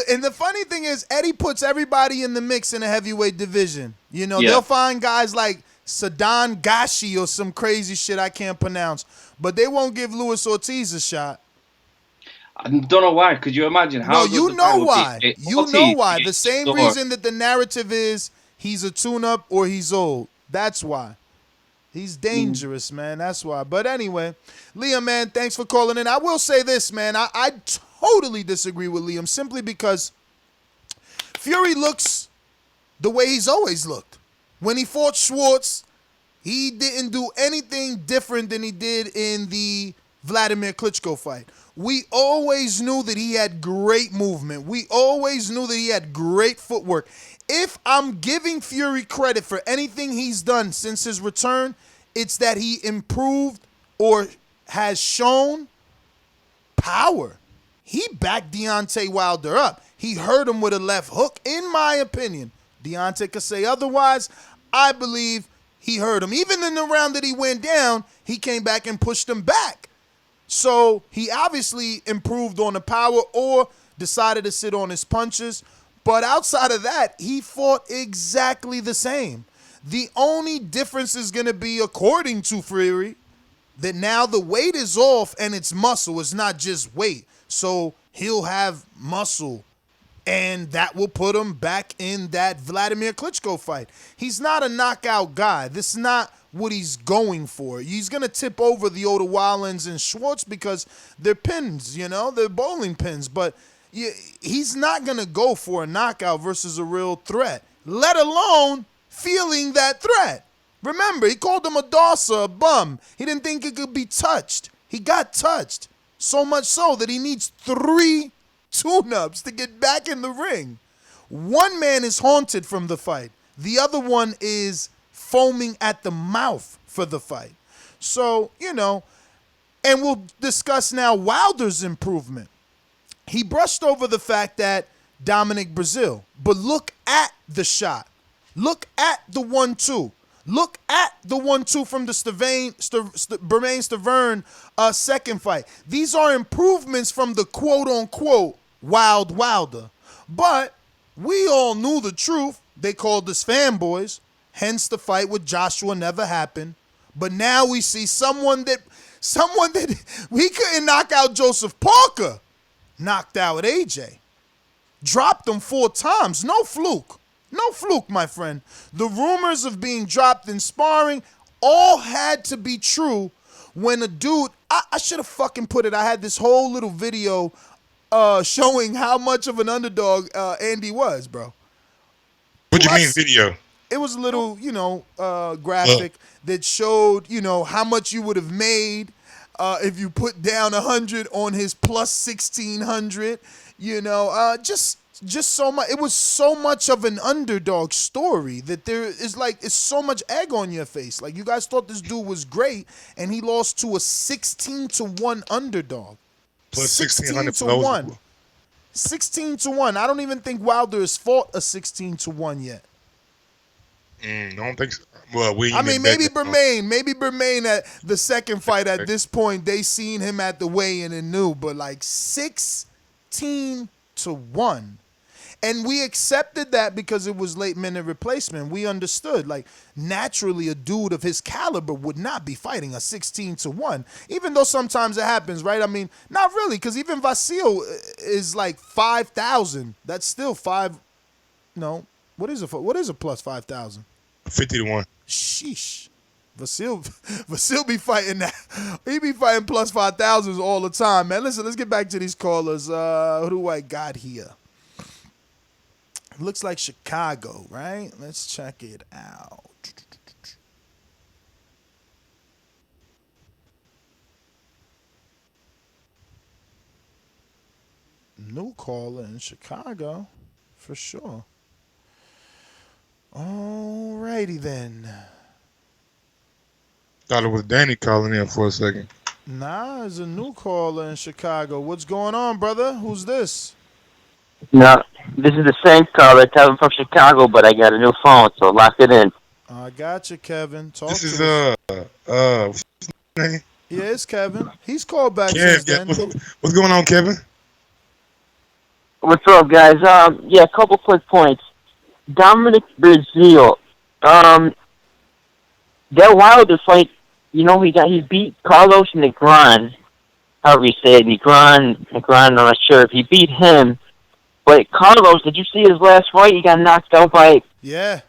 and the funny thing is Eddie puts everybody in the mix in the heavyweight division. You know, they'll find guys like Sadan Gashi or some crazy shit I can't pronounce, but they won't give Luis Ortiz a shot. I don't know why. Could you imagine how? No, you know why. You know why. The same reason that the narrative is he's a tune-up or he's old. That's why. He's dangerous, man. That's why. But anyway, Liam, man, thanks for calling in. I will say this, man. I totally disagree with Liam simply because Fury looks the way he's always looked. When he fought Schwartz, he didn't do anything different than he did in the Vladimir Klitschko fight. We always knew that he had great movement. We always knew that he had great footwork. If I'm giving Fury credit for anything he's done since his return, it's that he improved or has shown power. He backed Deontay Wilder up. He hurt him with a left hook, in my opinion. Deontay could say otherwise. I believe he hurt him. Even in the round that he went down, he came back and pushed him back. So he obviously improved on the power or decided to sit on his punches. But outside of that, he fought exactly the same. The only difference is going to be, according to Fury, that now the weight is off and it's muscle. It's not just weight. So he'll have muscle, and that will put him back in that Vladimir Klitschko fight. He's not a knockout guy. This is not what he's going for. He's going to tip over the Odewallins and Schwartz because they're pins, you know? They're bowling pins. But he's not going to go for a knockout versus a real threat, let alone feeling that threat. Remember, he called him a dosser, a bum. He didn't think it could be touched. He got touched. So much so that he needs 3 tune-ups to get back in the ring. One man is haunted from the fight. The other one is foaming at the mouth for the fight. So, you know, and we'll discuss now Wilder's improvement. He brushed over the fact that Dominic Brazil, but look at the shot. Look at the 1-2. Look at the 1-2 from the Bermain Stavern second fight. These are improvements from the quote-unquote Wild Wilder. But we all knew the truth. They called us fanboys. Hence the fight with Joshua never happened. But now we see someone that we couldn't knock out Joseph Parker. Knocked out AJ. Dropped him 4 times. No fluke. No fluke, my friend. The rumors of being dropped in sparring all had to be true when a dude, I should have fucking put it. I had this whole little video showing how much of an underdog Andy was, bro. What do you mean video? It was a little, graphic that showed, how much you would have made if you put down 100 on his plus 1,600, just so much. It was so much of an underdog story that there is it's so much egg on your face. Like, you guys thought this dude was great, and he lost to a 16-1 underdog. Plus 1,600 to 1. 16-1. I don't even think Wilder has fought a 16-1 yet. I don't think so. Well, maybe Bermain at the second fight at this point, they seen him at the weigh-in and knew, but 16-1. And we accepted that because it was late minute replacement. We understood, naturally a dude of his caliber would not be fighting a 16-1, even though sometimes it happens, right? I mean, not really, because even Vasil is 5,000. That's still what is a plus 5,000? 50-1. Sheesh. Vasil be fighting that. He be fighting plus 5,000s all the time, man. Listen, let's get back to these callers. Who do I got here? Looks like Chicago, right? Let's check it out. New caller in Chicago, for sure. Alrighty then. Thought it was Danny calling in for a second. Nah, it's a new caller in Chicago. What's going on, brother? Who's this? No, this is the same caller. Tell him from Chicago, but I got a new phone, so lock it in. I got you, Kevin. Talk This to is us. what's his name? Yeah, it's Kevin. He's called back Kev, since then. What's going on, Kevin? What's up, guys? Yeah, a couple quick points. Dominic Brazil. That Wilder fight, you know, he beat Carlos Negron. However you say it, Negron, I'm not sure if he beat him. But Carlos, did you see his last fight? He got knocked out by... Yeah.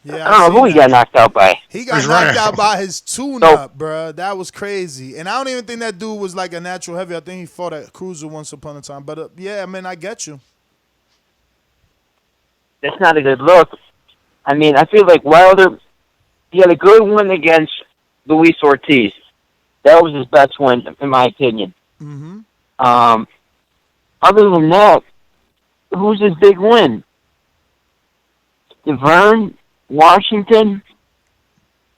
I don't know who he got knocked out by. He got knocked out by his tune-up, bruh. That was crazy. And I don't even think that dude was like a natural heavy. I think he fought at cruiser once upon a time. But, yeah, I mean, I get you. That's not a good look. I mean, I feel like Wilder, he had a good win against Luis Ortiz. That was his best win, in my opinion. Mm-hmm. Other than that, who's his big win? Deverne, Washington.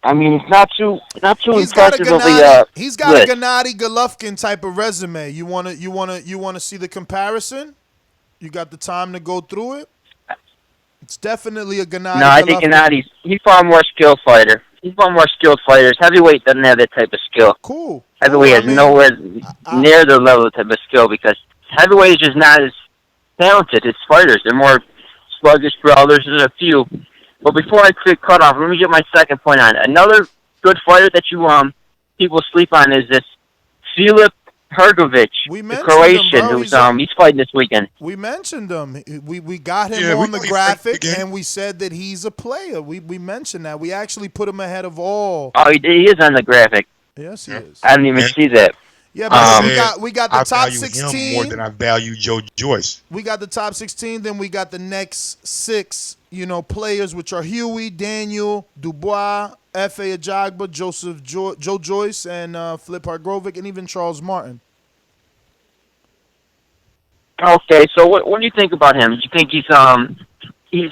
I mean, it's not too impressive of the He's got a Gennady Golovkin type of resume. You wanna see the comparison? You got the time to go through it? It's definitely a Gennady. No, I think Gennady's he's far more skilled fighter. He's far more skilled fighters. Heavyweight doesn't have that type of skill. Cool. Heavyweight has nowhere near the level of type of skill because heavyweight is just not as talented as fighters. They're more sluggish brawlers. There's a few. But before I cut off, let me get my second point on. Another good fighter that you people sleep on is this Filip Hrgović, the Croatian, who's he's fighting this weekend. We mentioned him. We got him on the graphic, and we said that he's a player. We mentioned that. We actually put him ahead of all. Oh, he is on the graphic. Yes, he is. I didn't even see that. Yeah, but we got the top 16. I value him more than I value Joe Joyce. We got the top 16. Then we got the next 6, players, which are Huey, Daniel, Dubois, F.A. Ajagba, Joe Joyce, and Filip Hrgović, and even Charles Martin. Okay, so what do you think about him? Do you think he's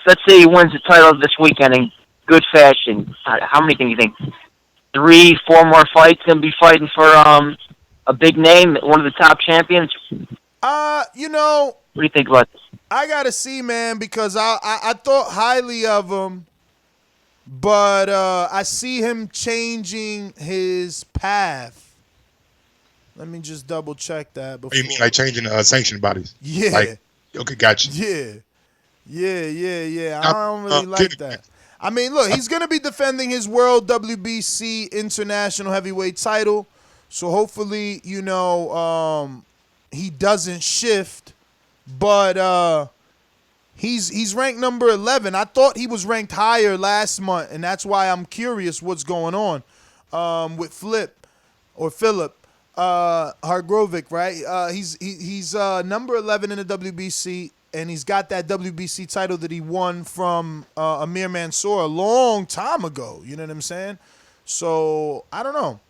let's say he wins the title this weekend in good fashion? How many do you think? 3, 4 more fights gonna be fighting for a big name, one of the top champions? What do you think about this? I gotta see, man, because I thought highly of him, but I see him changing his path. Let me just double check that. Before. You mean like changing sanction bodies? Yeah. Okay, gotcha. Yeah. I don't really like that. I mean, look, he's gonna be defending his World WBC International Heavyweight title, so hopefully, he doesn't shift. But he's ranked number 11. I thought he was ranked higher last month, and that's why I'm curious what's going on with Filip Hrgović, right? He's number 11 in the WBC, and he's got that WBC title that he won from Amir Mansour a long time ago. You know what I'm saying? So I don't know,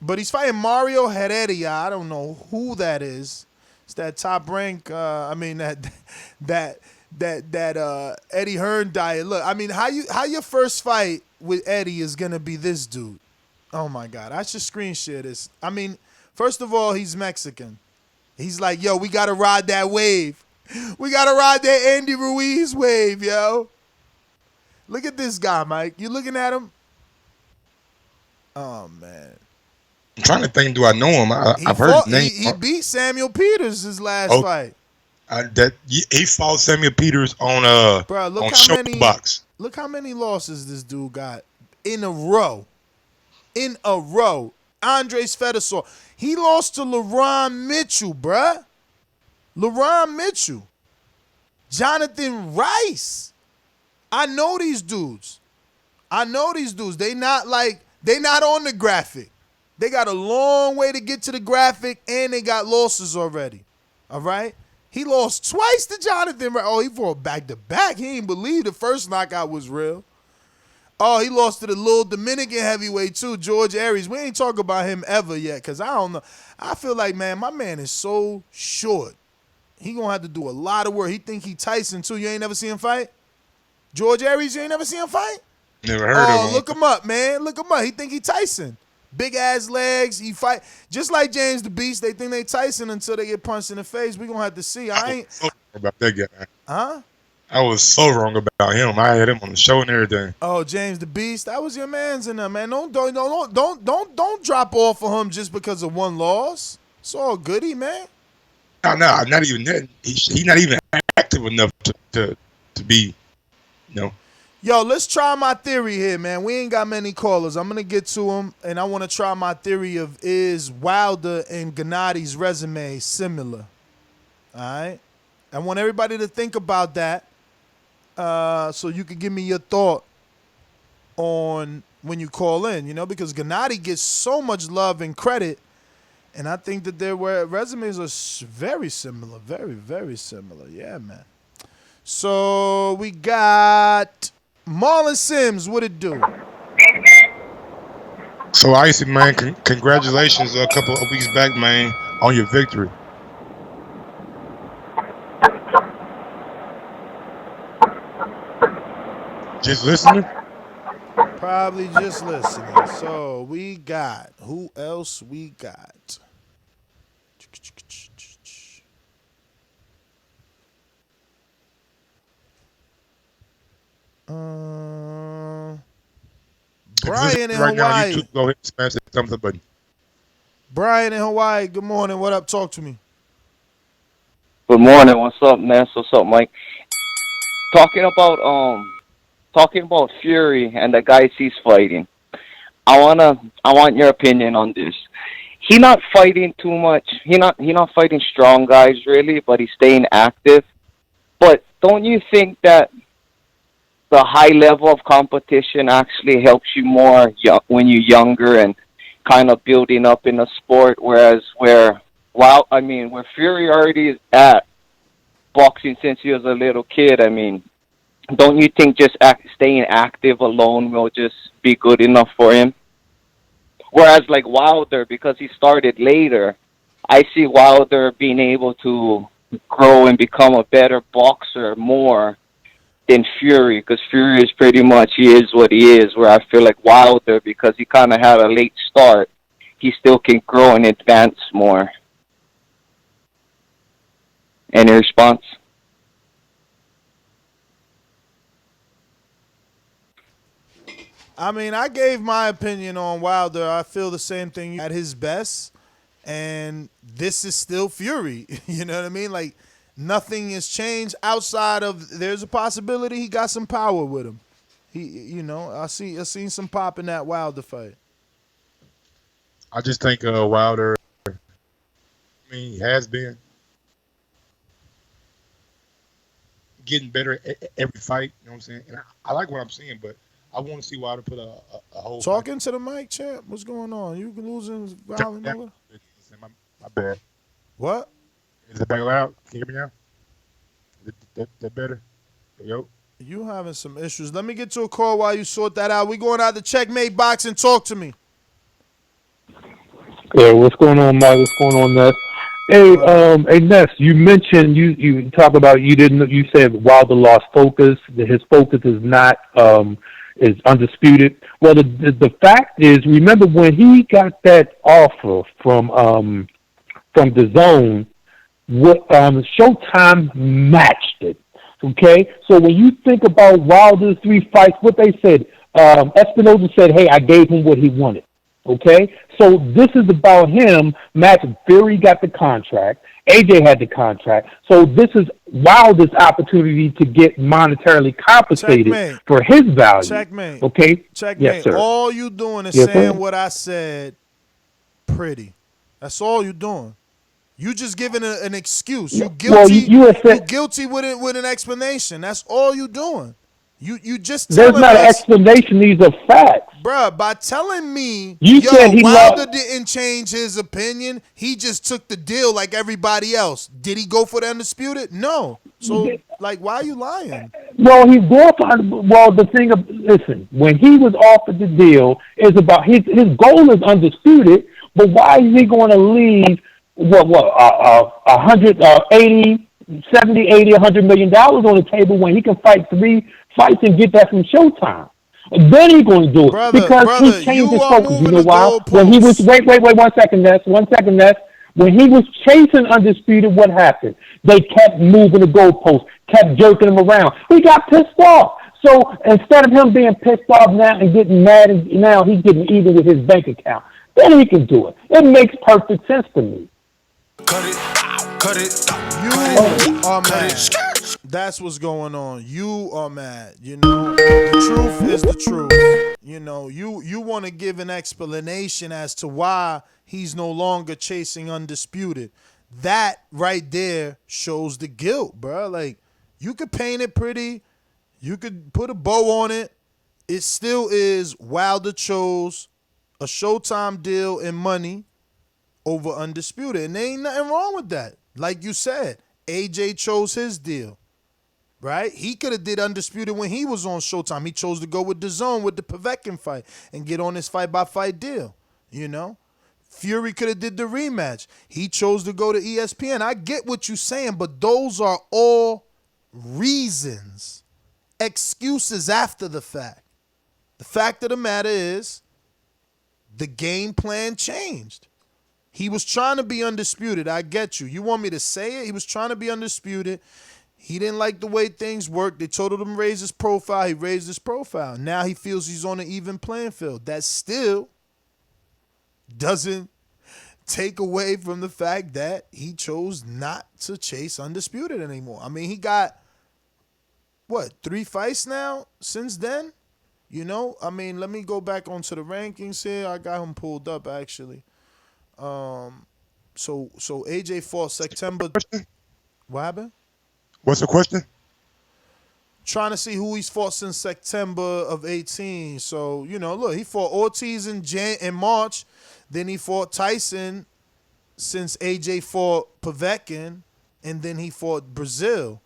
but he's fighting Mario Heredia. I don't know who that is. It's that top rank. That Eddie Hearn diet. Look, I mean, how your first fight with Eddie is gonna be this dude? Oh my God, I should screen share this. I mean, first of all, he's Mexican. He's like, yo, we gotta ride that wave. We gotta ride that Andy Ruiz wave, yo. Look at this guy, Mike. You looking at him? Oh man. I'm trying to think. Do I know him? I've heard his name. He beat Samuel Peters his last fight. He fought Samuel Peters on Bro, look on Showbox. Look how many losses this dude got in a row. Andres Fedosov. He lost to LaRon Mitchell, bruh. LaRon Mitchell. Jonathan Rice. I know these dudes. They not on the graphic. They got a long way to get to the graphic, and they got losses already. All right? He lost twice to Jonathan Rice. Oh, he fought back-to-back. He ain't believe the first knockout was real. Oh, he lost to the little Dominican heavyweight, too, George Aries. We ain't talk about him ever yet, because I don't know. I feel like, man, my man is so short. He going to have to do a lot of work. He think he Tyson, too. You ain't never seen him fight? George Aries, you ain't never seen him fight? Never heard of him. Look him up, man. Look him up. He think he Tyson. Big-ass legs. He fight. Just like James the Beast, they think they Tyson until they get punched in the face. We going to have to see. I ain't about that guy. Huh? I was so wrong about him. I had him on the show and everything. Oh, James the Beast, that was your man's in there, man. Don't drop off for him just because of one loss. It's all goody, man. No, not even that. He's not even active enough to be, you know. Yo, let's try my theory here, man. We ain't got many callers. I'm gonna get to them, and I want to try my theory of is Wilder and Gennadi's resume similar? All right. I want everybody to think about that. So you can give me your thought on when you call in, you know, because Gennady gets so much love and credit, and I think that their resumes are very similar, very, very similar. Yeah, man. So we got Marlon Sims. What it do? So Icy, man, congratulations a couple of weeks back, man, on your victory. Just listening? Probably just listening. So we got, who else we got? Brian in right Hawaii. Now, go ahead and smash that thumbs up button. Brian in Hawaii, good morning. What up? Talk to me. Good morning. What's up, Ness? What's up, Mike? Talking about Fury and the guys he's fighting. I want your opinion on this. He not fighting too much. He not fighting strong guys really, but he's staying active. But don't you think that the high level of competition actually helps you more when you're younger and kind of building up in a sport? Whereas where Fury already is at boxing since he was a little kid, I mean, don't you think just staying active alone will just be good enough for him? Whereas like Wilder, because he started later, I see Wilder being able to grow and become a better boxer more than Fury, because Fury is pretty much, he is what he is, where I feel like Wilder, because he kind of had a late start, he still can grow and advance more. Any response? I mean, I gave my opinion on Wilder. I feel the same thing at his best, and this is still Fury. You know what I mean? Like, nothing has changed outside of there's a possibility he got some power with him. I seen some pop in that Wilder fight. I just think Wilder, he has been getting better every fight. You know what I'm saying? And I like what I'm seeing, but I want to see Wilder put a whole. Talking to the mic, champ. What's going on? You losing volume? My bad. What? Is it back loud? Can you hear me now? That better? Yo. You having some issues. Let me get to a call while you sort that out. We going out the checkmate box and talk to me. Yeah, what's going on, Mike? What's going on, Ness? Hey, Ness, you mentioned you talk about you said Wilder lost focus. His focus is not is undisputed. Well, the fact is, remember when he got that offer from Dazn, Showtime matched it. Okay, so when you think about Wilder's 3 fights, what they said, Espinosa said, "Hey, I gave him what he wanted." Okay, so this is about him matching. Fury got the contract. AJ had the contract. So this is Wilder's opportunity to get monetarily compensated for his value. Checkmate. Okay? Checkmate. Yes, sir. All you doing is saying what I said pretty. That's all you doing. You just giving an excuse. You guilty. You guilty with an explanation. That's all you doing. You just there's telling not us, an explanation. These are facts. Bruh, by telling me Wilder didn't change his opinion, he just took the deal like everybody else. Did he go for the Undisputed? No. So, like, why are you lying? Well, he's going for. Well, the thing of listen, when he was offered the deal, is about his goal is Undisputed, but why is he going to leave 180, 70, 80, $100 million on the table when he can fight 3 fights and get that from Showtime? Then he's going to do it because he changed his focus. You know why? When he was wait 1 second, Ness. When he was chasing Undisputed, what happened? They kept moving the goalposts. kept jerking him around. He got pissed off. So instead of him being pissed off now and getting mad, and now he's getting even with his bank account. Then he can do it. It makes perfect sense to me. Cut it. You are mad. That's what's going on. You are mad. You know, the truth is the truth. You know, you want to give an explanation as to why he's no longer chasing Undisputed. That right there shows the guilt, bro. Like, you could paint it pretty. You could put a bow on it. It still is Wilder chose a Showtime deal and money over Undisputed. And there ain't nothing wrong with that. Like you said, AJ chose his deal, right? He could have did Undisputed when he was on Showtime. He chose to go with Dazn with the Povetkin fight and get on his fight-by-fight deal, you know? Fury could have did the rematch. He chose to go to ESPN. I get what you're saying, but those are all reasons, excuses after the fact. The fact of the matter is the game plan changed. He was trying to be undisputed. I get you. You want me to say it? He was trying to be undisputed. He didn't like the way things worked. They told him to raise his profile. He raised his profile. Now he feels he's on an even playing field. That still doesn't take away from the fact that he chose not to chase Undisputed anymore. I mean, he got, 3 fights now since then? You know, I mean, let me go back onto the rankings here. I got him pulled up, actually. So AJ fought September. What happened? What's the question? Trying to see who he's fought since September of 18. So, you know, look, he fought Ortiz in March. Then he fought Tyson since AJ fought Povetkin. And then he fought Brazil.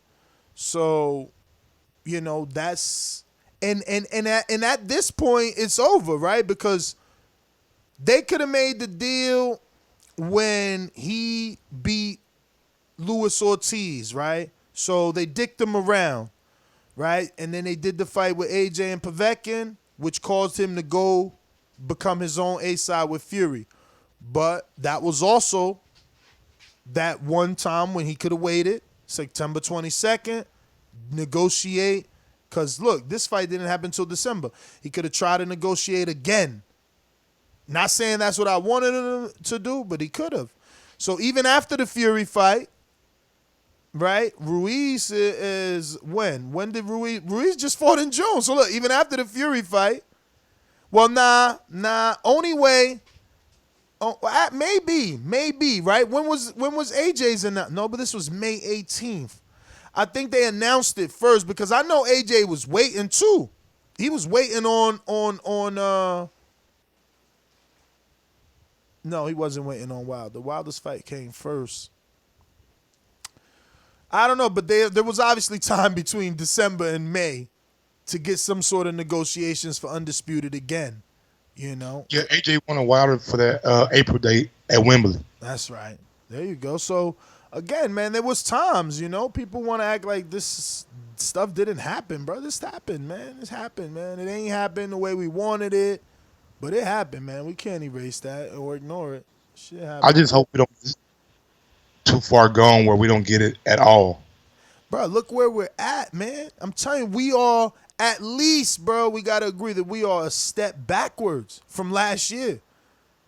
So, you know, that's... And at this point, it's over, right? Because they could have made the deal when he beat Luis Ortiz, right? So they dicked him around, right? And then they did the fight with AJ and Povetkin, which caused him to go become his own A-side with Fury. But that was also that one time when he could have waited, September 22nd, negotiate. Because, look, this fight didn't happen until December. He could have tried to negotiate again. Not saying that's what I wanted him to do, but he could have. So even after the Fury fight, right, Ruiz is when? When did Ruiz just fought in June. So, look, even after the Fury fight, well, only way, maybe, right? When was AJ's in that? No, but this was May 18th. I think they announced it first because I know AJ was waiting too. He was waiting on no, he wasn't waiting on Wilder. The Wilder's fight came first. I don't know, but there was obviously time between December and May to get some sort of negotiations for Undisputed again, you know? Yeah, AJ won a Wilder for that April date at Wembley. That's right. There you go. So, again, man, there was times, you know, people want to act like this stuff didn't happen, bro. This happened, man. This happened, man. It ain't happened the way we wanted it, but it happened, man. We can't erase that or ignore it. Shit happened. I just hope we don't get too far gone where we don't get it at all. Bro, look where we're at, man. I'm telling you, we are at least, bro, we got to agree that we are a step backwards from last year.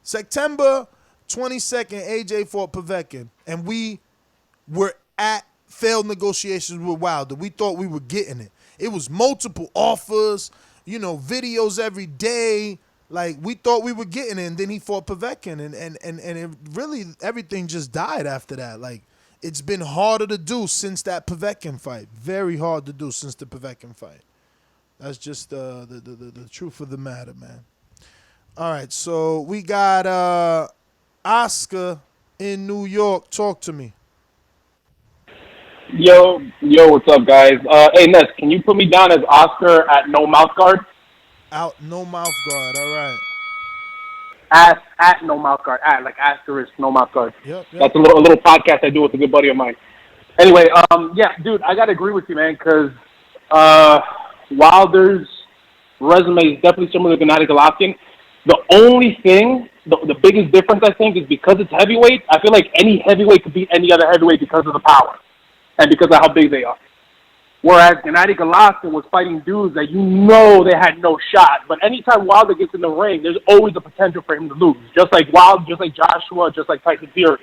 September 22nd, AJ fought Povetkin, and we were at failed negotiations with Wilder. We thought we were getting it. It was multiple offers, you know, videos every day. Like, we thought we were getting it, and then he fought Povetkin, and it really, everything just died after that. Like, it's been harder to do since that Povetkin fight. Very hard to do since the Povetkin fight. That's just the truth of the matter, man. All right, so we got Oscar in New York. Talk to me. Yo, what's up, guys? Hey, Ness, can you put me down as Oscar at No Mouth Guard? Out No Mouth Guard, all right. At No Mouth Guard, like asterisk No Mouth Guard. Yep. That's a little podcast I do with a good buddy of mine. Anyway, yeah, dude, I gotta agree with you, man, because Wilder's resume is definitely similar to Gennady Golovkin. The only thing, the biggest difference, I think, is because it's heavyweight. I feel like any heavyweight could beat any other heavyweight because of the power and because of how big they are. Whereas Gennady Golovkin was fighting dudes that you know they had no shot. But anytime Wilder gets in the ring, there's always the potential for him to lose. Just like Wilder, just like Joshua, just like Tyson Fury.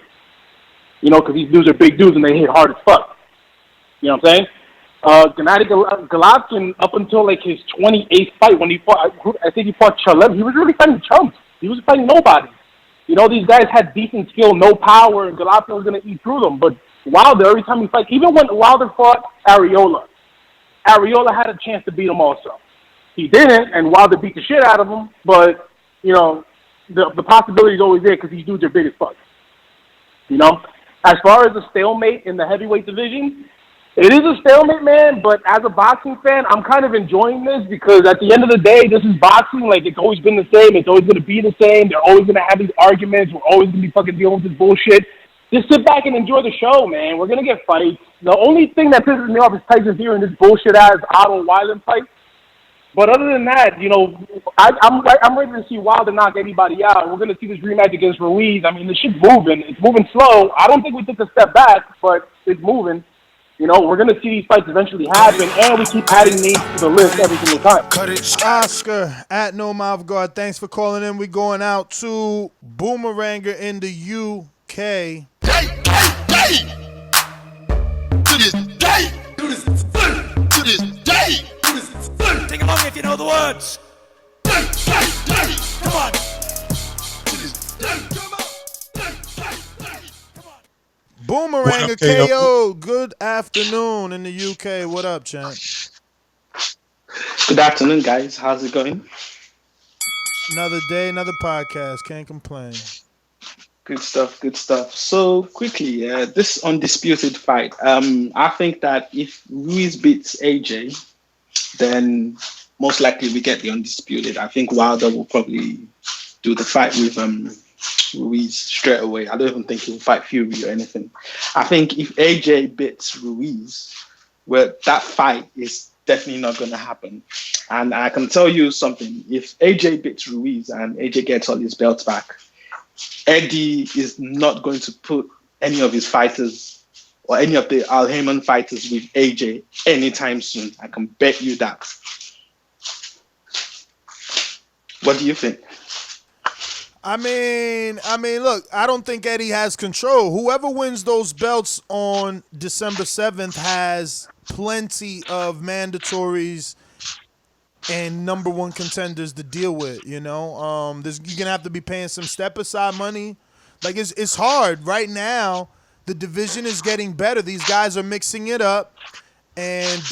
You know, because these dudes are big dudes and they hit hard as fuck. You know what I'm saying? Gennady Golovkin, up until like his 28th fight, when he fought, I think he fought Chalem, he was really fighting chumps. He was fighting nobody. You know, these guys had decent skill, no power, and Golovkin was going to eat through them. But Wilder, every time he fights, even when Wilder fought Areola had a chance to beat him also. He didn't, and Wilder beat the shit out of him, but, you know, the possibility is always there because these dudes are big as fuck. You know? As far as a stalemate in the heavyweight division, it is a stalemate, man, but as a boxing fan, I'm kind of enjoying this because at the end of the day, this is boxing. Like, it's always been the same. It's always going to be the same. They're always going to have these arguments. We're always going to be fucking dealing with this bullshit. Just sit back and enjoy the show, man. We're going to get fights. The only thing that pisses me off is Tyson Fury in this bullshit-ass Otto Weiland fight. But other than that, you know, I'm ready to see Wilder knock anybody out. We're going to see this rematch against Ruiz. I mean, the shit's moving. It's moving slow. I don't think we took a step back, but it's moving. You know, we're going to see these fights eventually happen, and we keep adding names to the list every single time. Oscar at No Mouth Guard, thanks for calling in. We're going out to Boomeranger in the UK. Sing along if you know the words. Come on. Boomeranger KO, good afternoon in the UK. What up, champ? Good afternoon, guys. How's it going? Another day, another podcast. Can't complain. Good stuff, good stuff. So, quickly, this Undisputed fight. I think that if Ruiz beats AJ, then most likely we get the Undisputed. I think Wilder will probably do the fight with Ruiz straight away. I don't even think he'll fight Fury or anything. I think if AJ beats Ruiz, well, that fight is definitely not going to happen. And I can tell you something. If AJ beats Ruiz and AJ gets all his belts back, Eddie is not going to put any of his fighters or any of the Al Haymon fighters with AJ anytime soon. I can bet you that. What do you think? I mean, look, I don't think Eddie has control. Whoever wins those belts on December 7th has plenty of mandatories and number one contenders to deal with, you know. You're going to have to be paying some step-aside money. Like, it's hard. Right now, the division is getting better. These guys are mixing it up. And,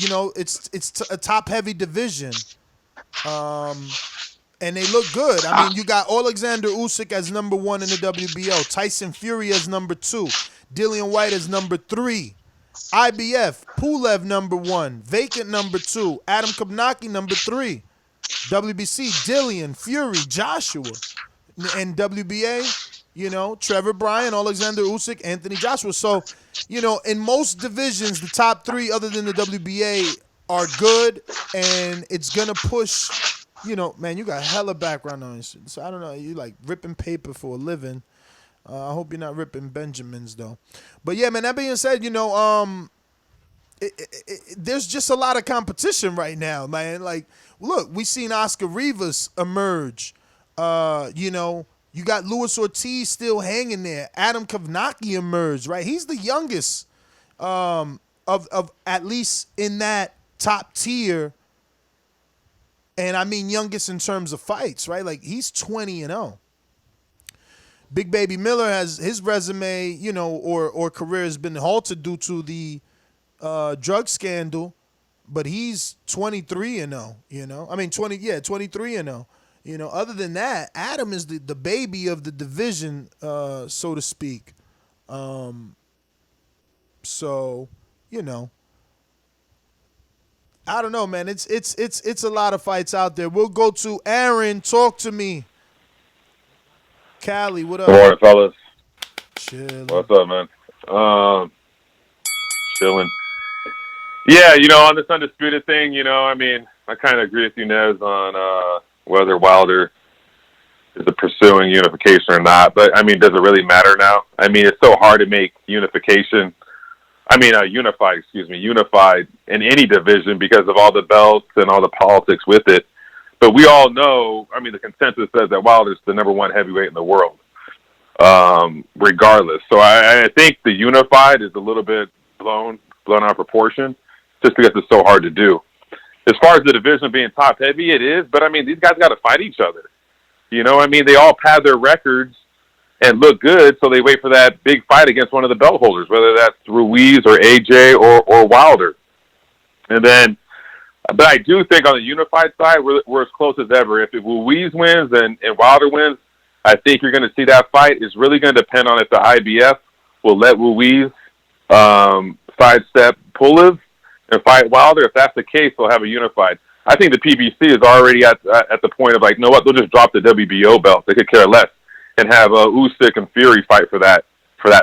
you know, it's a top-heavy division. And they look good. I mean, you got Alexander Usyk as number 1 in the WBO. Tyson Fury as number 2. Dillian White as number 3. IBF, Pulev number 1. Vacant number 2. Adam Kownacki number 3. WBC, Dillian, Fury, Joshua. And WBA, you know, Trevor Bryan, Alexander Usyk, Anthony Joshua. So, you know, in most divisions, the top 3 other than the WBA are good. And it's going to push... You know, man, you got hella background noise. So I don't know. You like ripping paper for a living. I hope you're not ripping Benjamins though. But yeah, man. That being said, you know, there's just a lot of competition right now, man. Like, look, we seen Oscar Rivas emerge. You know, you got Luis Ortiz still hanging there. Adam Kownacki emerged, right? He's the youngest of at least in that top tier. And I mean youngest in terms of fights, right? Like, he's 20-0. Big Baby Miller has his resume, you know, or career has been halted due to the drug scandal, but he's 23-0, you know? I mean, 23-0. You know, other than that, Adam is the baby of the division, so to speak. So, you know. I don't know, man. It's a lot of fights out there. We'll go to Aaron. Talk to me. Cali, what up? Good morning, fellas. Chilling. What's up, man? Chilling. Yeah, you know, on this Undisputed thing, you know, I mean, I kind of agree with you, Nez, on whether Wilder is pursuing unification or not. But, I mean, does it really matter now? I mean, it's so hard to make unification. unified in any division because of all the belts and all the politics with it. But we all know, the consensus says that Wilder's the number one heavyweight in the world, regardless. So I think the unified is a little bit blown out of proportion just because it's so hard to do. As far as the division being top heavy, it is, but these guys got to fight each other. They all pad their records and look good, so they wait for that big fight against one of the belt holders, whether that's Ruiz or AJ or Wilder. But I do think on the unified side, we're as close as ever. If Ruiz wins and Wilder wins, I think you're going to see that fight. It's really going to depend on if the IBF will let Ruiz sidestep Pulev and fight Wilder. If that's the case, they'll have a unified. I think the PBC is already at the point of you know what, they'll just drop the WBO belt. They could care less and have Usyk and Fury fight for that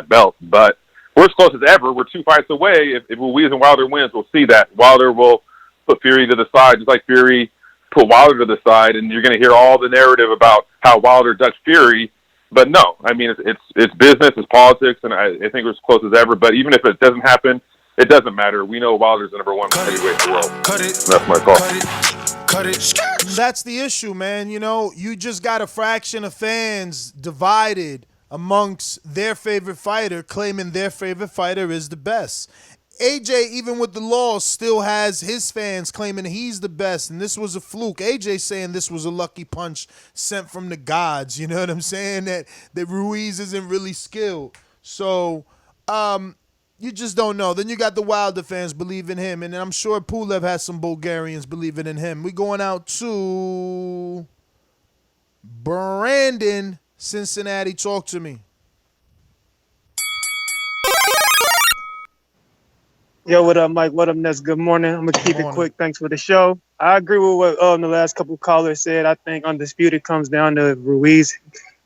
belt. But we're as close as ever. We're 2 fights away. If Ruiz and Wilder wins, we'll see that. Wilder will put Fury to the side, just like Fury put Wilder to the side, and you're going to hear all the narrative about how Wilder ducked Fury. But no, it's business, it's politics, and I think we're as close as ever. But even if it doesn't happen, it doesn't matter. We know Wilder's the number one heavyweight in the world. That's my call. That's the issue, man. You just got a fraction of fans divided amongst their favorite fighter, claiming their favorite fighter is the best. AJ, even with the loss, still has his fans claiming he's the best, and this was a fluke. AJ saying this was a lucky punch sent from the gods. You know what I'm saying? That Ruiz isn't really skilled. So, you just don't know. Then you got the Wilder fans believing him, and I'm sure Pulev has some Bulgarians believing in him. We going out to Brandon, Cincinnati. Talk to me. Yo, what up, Mike? What up, Ness? Good morning. I'm going to keep it quick. Thanks for the show. I agree with what the last couple of callers said. I think Undisputed comes down to Ruiz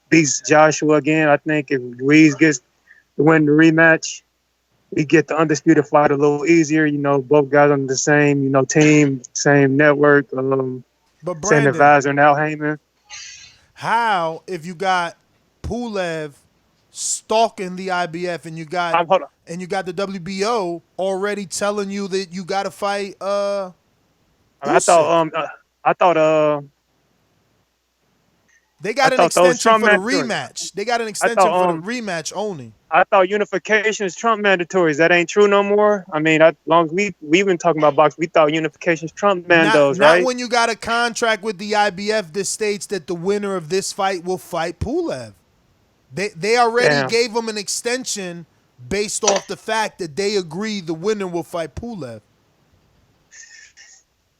beats Joshua again. I think if Ruiz gets to win the rematch, we get the Undisputed fight a little easier. Both guys on the same, team, same network, but Brandon, same advisor, Al Heyman. How, if you got Pulev stalking the IBF and you got the WBO already telling you that you got to fight I thought they got an extension for the rematch. They got an extension for the rematch only. I thought unification is Trump mandatories. That ain't true no more. As long as we've been talking about boxing, we thought unification is Trump mandos, right? Not when you got a contract with the IBF that states that the winner of this fight will fight Pulev. They already gave him an extension based off the fact that they agree the winner will fight Pulev.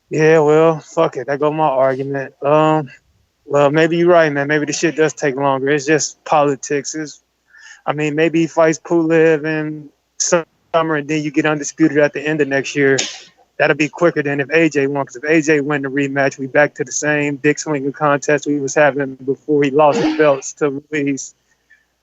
Yeah, well, fuck it. That goes my argument. Well, maybe you're right, man. Maybe the shit does take longer. It's just politics. Maybe he fights Pulev in summer and then you get Undisputed at the end of next year. That'll be quicker than if AJ won. Because if AJ win the rematch, we back to the same dick swinging contest we was having before he lost the belts to Ruiz.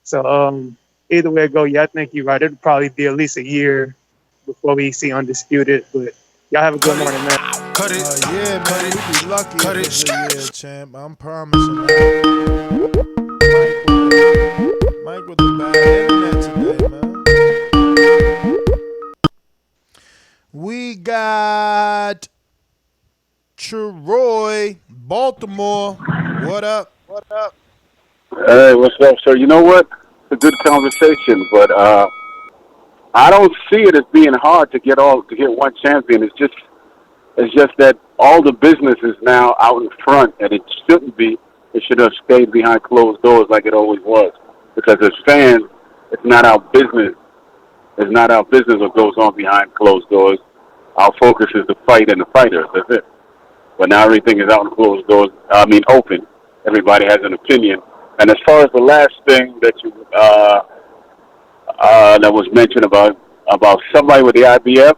So either way it go, I think you're right. It'll probably be at least a year before we see Undisputed. But y'all have a good morning, man. Cut it. Yeah, man. We'd be lucky if it's a year, champ. I'm promising that. Mike with the bad internet today, man. We got Troy, Baltimore. What up? Hey, what's up, sir? You know what? It's a good conversation, but I don't see it as being hard to get one champion. It's just that all the business is now out in front, and it shouldn't be. It should have stayed behind closed doors like it always was. Because as fans, it's not our business. It's not our business what goes on behind closed doors. Our focus is the fight and the fighters. That's it. But now everything is out in closed doors. Open. Everybody has an opinion. And as far as the last thing that you that was mentioned about somebody with the IBF,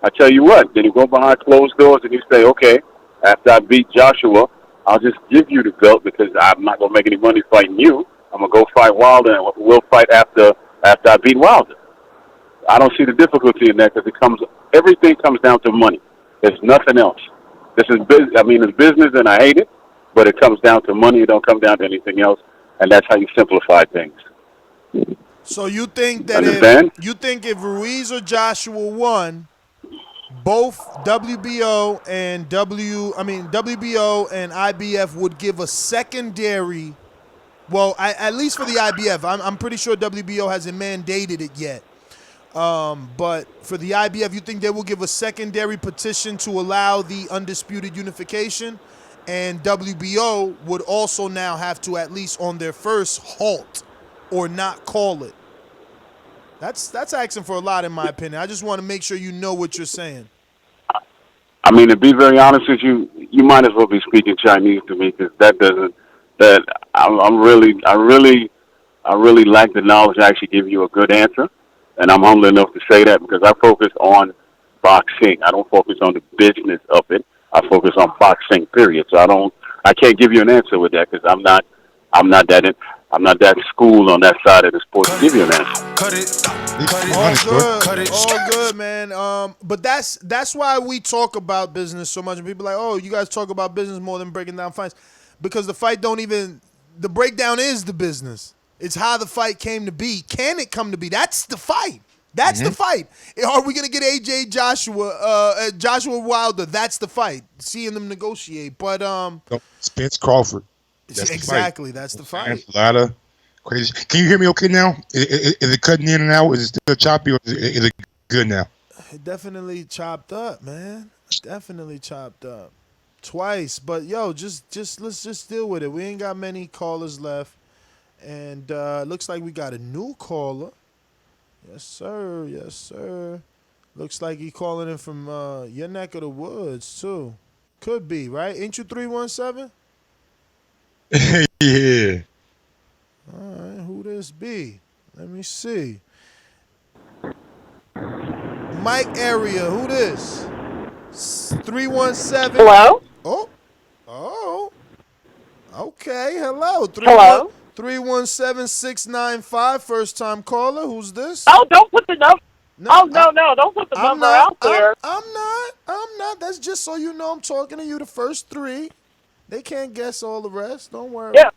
I tell you what, then you go behind closed doors and you say, okay, after I beat Joshua, I'll just give you the belt because I'm not going to make any money fighting you. I'm going to go fight Wilder and we'll fight after I beat Wilder. I don't see the difficulty in that because everything comes down to money. There's nothing else. This is business. It's business and I hate it, but it comes down to money. It don't come down to anything else. And that's how you simplify things. So you think that if Ruiz or Joshua won, both WBO and WBO and IBF would give a secondary. Well, at least for the IBF, I'm pretty sure WBO hasn't mandated it yet. But for the IBF, you think they will give a secondary petition to allow the Undisputed Unification, and WBO would also now have to, at least on their first, halt or not call it. That's asking for a lot, in my opinion. I just want to make sure you know what you're saying. I mean, to be very honest with you, you might as well be speaking Chinese to me, because I really lack the knowledge to actually give you a good answer, and I'm humble enough to say that because I focus on boxing. I don't focus on the business of it. I focus on boxing, period. So I can't give you an answer with that because I'm not that schooled on that side of the sport to give you an answer. All good, man. But that's why we talk about business so much. And people are like, oh, you guys talk about business more than breaking down fights, because the fight the breakdown is the business. It's how the fight came to be. Can it come to be? That's the fight. That's the fight. Are we gonna get AJ Joshua Wilder? That's the fight. Seeing them negotiate, but Spence Crawford. Exactly. That's the fight. A lot of crazy. Can you hear me okay now? Is it cutting in and out? Is it still choppy, or is it good now? It definitely chopped up, man. Definitely chopped up. Twice. But yo, let's just deal with it. We ain't got many callers left. And looks like we got a new caller. Yes, sir. Yes, sir. Looks like he calling in from your neck of the woods, too. Could be, right? Ain't you 317? Yeah. All right, who this be? Let me see. Mike area, who this? 317. Hello? Oh. Okay, hello. Hello? 317-695, first time caller. Who's this? Oh, don't put the number. No, don't put the number out there. I'm not. That's just so you know I'm talking to you, the first three. They can't guess all the rest. Don't worry. Yeah.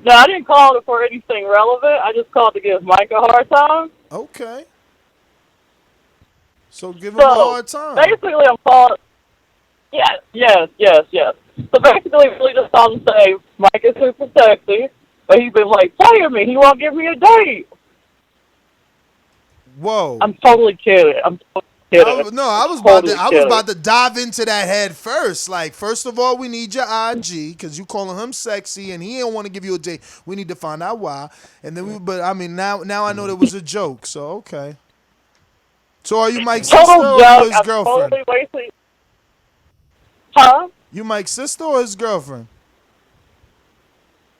No, I didn't call it for anything relevant. I just called to give Mike a hard time. Okay. So give him a hard time. Basically, I'm calling. Yes. So basically, really just called to say Mike is super sexy, but he's been like playing me. He won't give me a date. Whoa. I'm totally kidding. I was about to dive into that head first. Like, first of all, we need your IG because you calling him sexy and he don't want to give you a date. We need to find out why. And then now I know that was a joke. So okay. So are you Mike's sister or his girlfriend? Totally wasting. Huh? You Mike's sister or his girlfriend?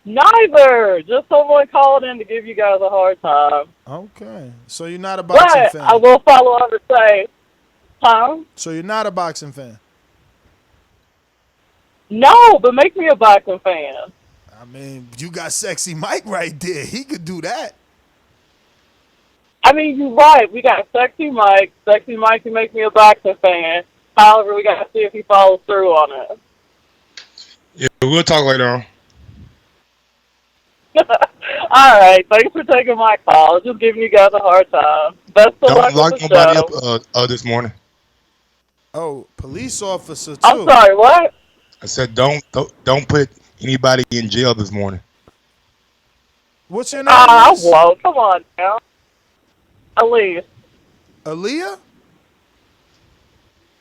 Neither. Just someone calling in to give you guys a hard time. Okay. So you're not a boxing fan. I will follow up and say, huh? So you're not a boxing fan? No, but make me a boxing fan. I mean, you got sexy Mike right there. He could do that. I mean, you're right. We got sexy Mike. Sexy Mike can make me a boxing fan. However, we got to see if he follows through on it. Yeah, we'll talk later on. All right. Thanks for taking my call. Just giving you guys a hard time. Best of luck with the nobody show. up this morning. Oh, police officer too. I'm sorry, what? I said don't put anybody in jail this morning. What's your name? Whoa, come on now. Elise. Aaliyah?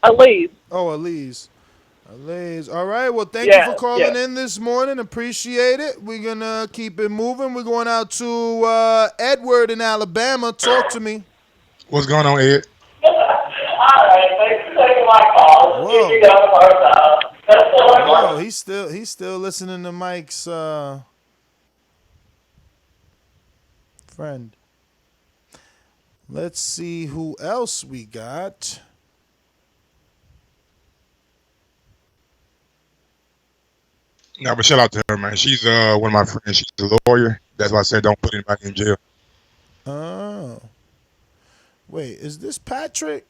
Elise. Oh, Elise. All right. Well, thank you for calling in this morning. Appreciate it. We're going to keep it moving. We're going out to Edward in Alabama. Talk to me. What's going on, Ed? All right. Thanks for taking my call. Whoa. You got a hard time. He's still listening to Mike's friend. Let's see who else we got. No, but shout out to her, man. She's one of my friends. She's a lawyer. That's why I said don't put anybody in jail. Oh. Wait, is this Patrick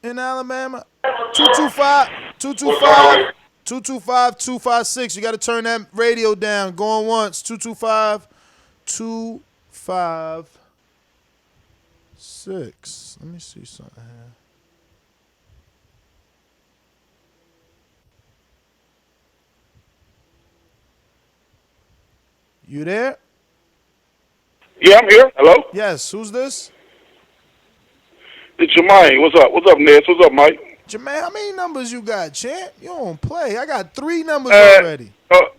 in Alabama? 225 225-256. You got to turn that radio down. Going once. 225-256. Let me see something here. You there? Yeah, I'm here. Hello? Yes, who's this? It's Jermaine. What's up? What's up, Ness? What's up, Mike? Jermaine, how many numbers you got, champ? You don't play. I got 3 numbers already. I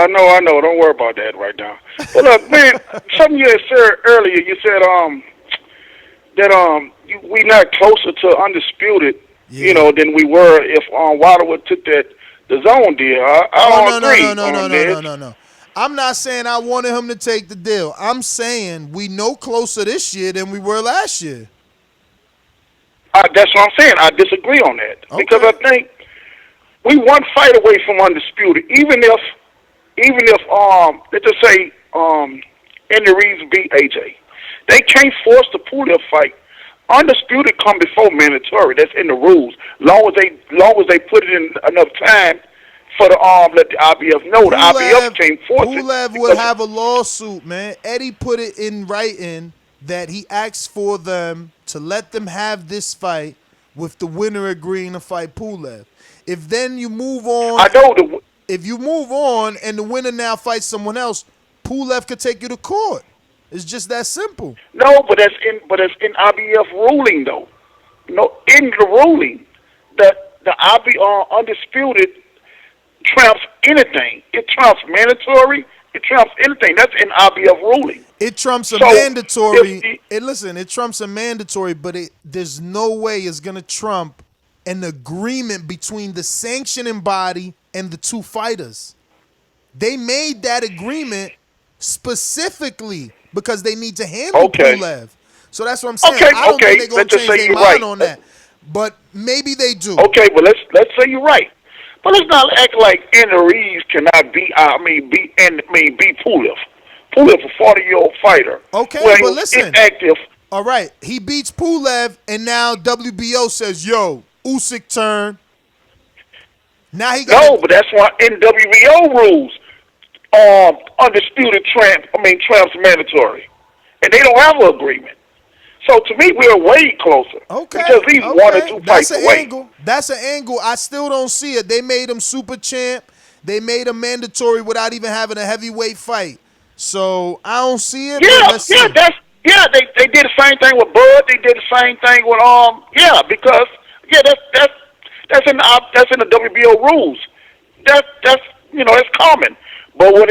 know. Don't worry about that right now. But look, man, something you had said earlier, you said that we not closer to Undisputed, than we were if Wilder would took that the zone deal. I don't agree. No. I'm not saying I wanted him to take the deal. I'm saying we no closer this year than we were last year. That's what I'm saying. I disagree on that because I think we one fight away from Undisputed. Even if let's just say Andy Ruiz beat AJ, they can't force the Pulev fight. Undisputed come before mandatory. That's in the rules. Long as they put it in enough time for the let the IBF know. The IBF can't force it. Pulev will have a lawsuit, man. Eddie put it in writing that he asked for them to let them have this fight with the winner agreeing to fight Pulev. If then you move on, if you move on and the winner now fights someone else, Pulev could take you to court. It's just that simple. No, but that's in IBF ruling though. No, in the ruling, the IBF Undisputed trumps anything. It trumps mandatory. It trumps anything. That's in IBF ruling. It trumps a mandatory. It trumps a mandatory, but there's no way it's gonna trump an agreement between the sanctioning body and the 2 fighters. They made that agreement specifically because they need to handle Pulev. So that's what I'm saying. I don't think they're gonna change their mind on that. But maybe they do. Okay, but let's say you're right. But let's not act like Andy Ruiz cannot beat Pulev. Pulev, a 40-year-old fighter. Okay, well, but listen. Inactive. All right, he beats Pulev, and now WBO says, "Yo, Usyk turn." Now he got but that's why in WBO rules, Undisputed trumps mandatory, and they don't have an agreement. So to me, we're way closer. Okay. Because he's 1 or 2 fights away. That's an angle. I still don't see it. They made him super champ. They made him mandatory without even having a heavyweight fight. So I don't see it. They did the same thing with Bud. They did the same thing with because that's in the WBO rules. That's common. But when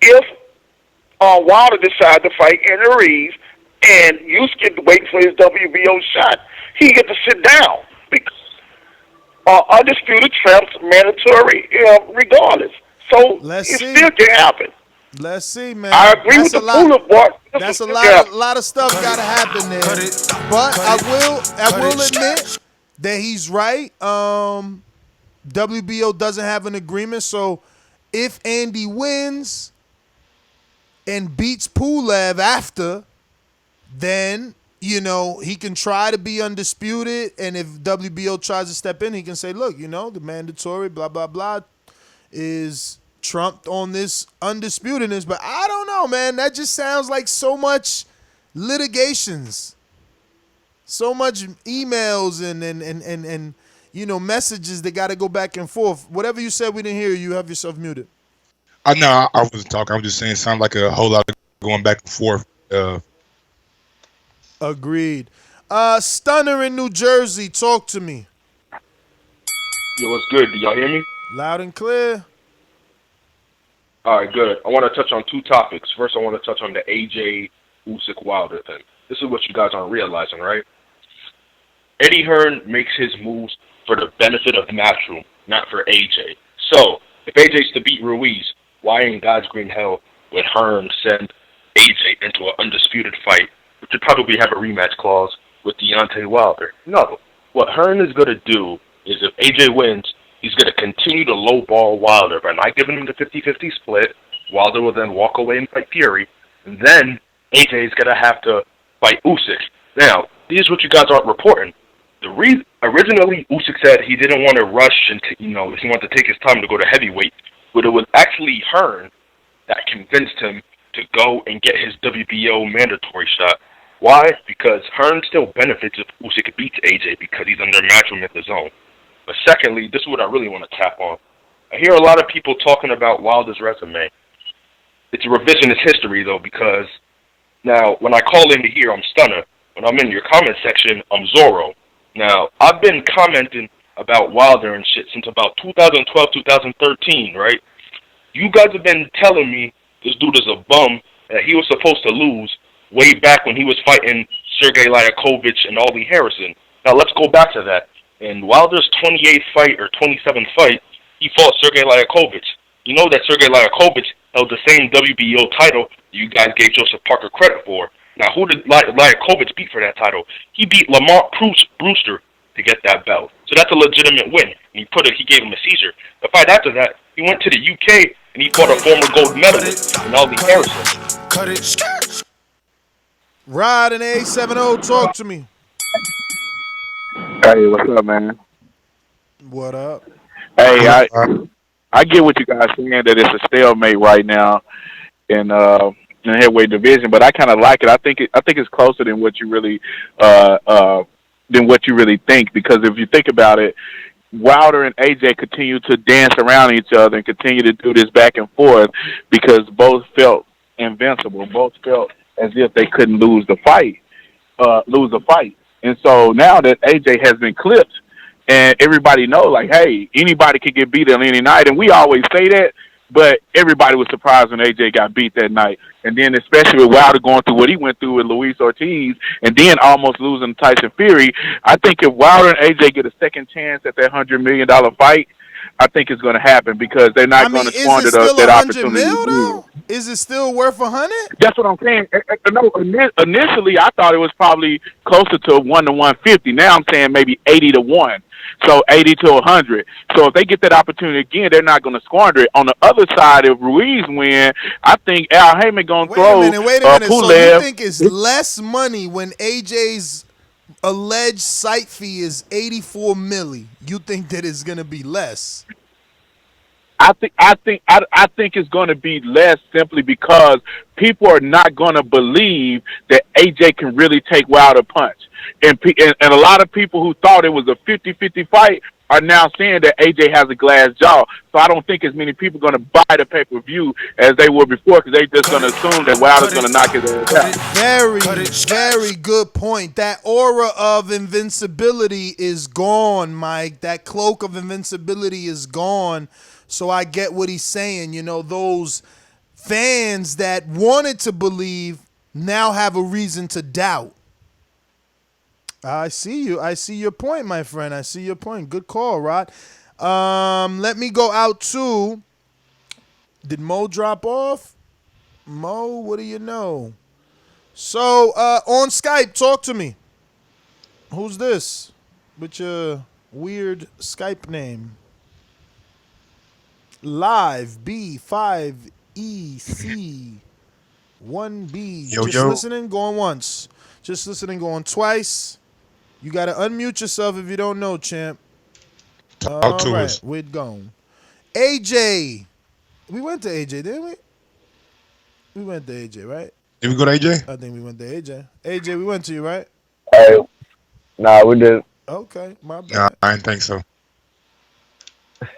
if Wilder decided to fight Andy Ruiz and Usyk waiting for his WBO shot, he get to sit down because Undisputed trumps mandatory regardless. So still can happen. Let's see, man. I agree with the Pulev part. That's a lot of stuff got to happen there. But I will admit that he's right. WBO doesn't have an agreement, so if Andy wins and beats Pulev after, then he can try to be undisputed, and if WBO tries to step in, he can say, look, the mandatory blah blah blah is trumped on this undisputedness. But I don't know, man. That just sounds like so much litigations, so much emails and messages that got to go back and forth. Whatever you said, we didn't hear you. Have yourself muted. No, I wasn't talking. I was just saying it sounded like a whole lot of going back and forth. Agreed. Stunner in New Jersey, talk to me. Yo, what's good? Do y'all hear me? Loud and clear. All right, good. I want to touch on 2 topics. First, I want to touch on the AJ Usyk Wilder thing. This is what you guys aren't realizing, right? Eddie Hearn makes his moves for the benefit of Matchroom, not for AJ. So, if AJ's to beat Ruiz, why in God's green hell would Hearn send AJ into an undisputed fight, which would probably have a rematch clause with Deontay Wilder? No. What Hearn is going to do is if AJ wins, he's going to continue to lowball Wilder by not giving him the 50-50 split. Wilder will then walk away and fight Fury. And then AJ is going to have to fight Usyk. Now, here's what you guys aren't reporting. The reason originally Usyk said he didn't want to rush and he wanted to take his time to go to heavyweight, but it was actually Hearn that convinced him to go and get his WBO mandatory shot. Why? Because Hearn still benefits if Usyk beats AJ because he's under matchroom at the zone. But secondly, this is what I really want to tap on. I hear a lot of people talking about Wilder's resume. It's a revisionist history, though, because now when I call in here, I'm Stunner. When I'm in your comment section, I'm Zorro. Now, I've been commenting about Wilder and shit since about 2012, 2013, right? You guys have been telling me this dude is a bum, that he was supposed to lose way back when he was fighting Sergey Liakovich and Ollie Harrison. Now, let's go back to that. In Wilder's 28th fight or 27th fight, he fought Sergey Liakovich. You know that Sergey Liakovich held the same WBO title you guys gave Joseph Parker credit for. Now, who did Liakovich beat for that title? He beat Lamont Brewster to get that belt. So that's a legitimate win. And he gave him a seizure. The fight after that, he went to the UK and he fought a former gold medalist, Ollie Harrison. Cut it. Rod and A70, talk to me. Hey, what's up, man? What up? Hey, I get what you guys saying that it's a stalemate right now in the heavyweight division, but I kind of like it. I think it's closer than what you really think, because if you think about it, Wilder and AJ continue to dance around each other and continue to do this back and forth because both felt invincible. Both felt as if they couldn't lose the fight. And so now that AJ has been clipped and everybody knows, like, hey, anybody can get beat on any night, and we always say that, but everybody was surprised when AJ got beat that night. And then especially with Wilder going through what he went through with Luis Ortiz and then almost losing to Tyson Fury, I think if Wilder and AJ get a second chance at that $100 million fight, I think it's going to happen because they're not going to squander that opportunity. Is it still worth 100? That's what I'm saying. No, initially I thought it was probably closer to 1 to 150. Now I'm saying maybe 80 to 1. So 80 to 100. So if they get that opportunity again, they're not going to squander it. On the other side, if Ruiz win, I think Al Heyman going to throw Wait a minute. Pulev. So you think it's less money when AJ's alleged site fee is $84 million? You think that it's going to be less? I think it's going to be less simply because people are not going to believe that AJ can really take Wilder punch. And a lot of people who thought it was a 50-50 fight are now saying that AJ has a glass jaw. So I don't think as many people are going to buy the pay-per-view as they were before because they're just going to assume that Wilder's going to knock his ass out. Very good point. That aura of invincibility is gone, Mike. That cloak of invincibility is gone. So I get what he's saying. You know, those fans that wanted to believe now have a reason to doubt. I see you. I see your point, my friend. I see your point. Good call, Rod. Let me go out to... Did Mo drop off? Mo, what do you know? So, on Skype, talk to me. Who's this? With your weird Skype name. Live B5EC 1B. Just listening, going once. Just listening, going twice. You got to unmute yourself if you don't know, champ. All right, we're gone. AJ. We went to AJ, didn't we? We went to AJ, right? Did we go to AJ? I think we went to AJ. AJ, we went to you, right? Hey, nah, we did. Okay, my bad. Nah, I didn't think so.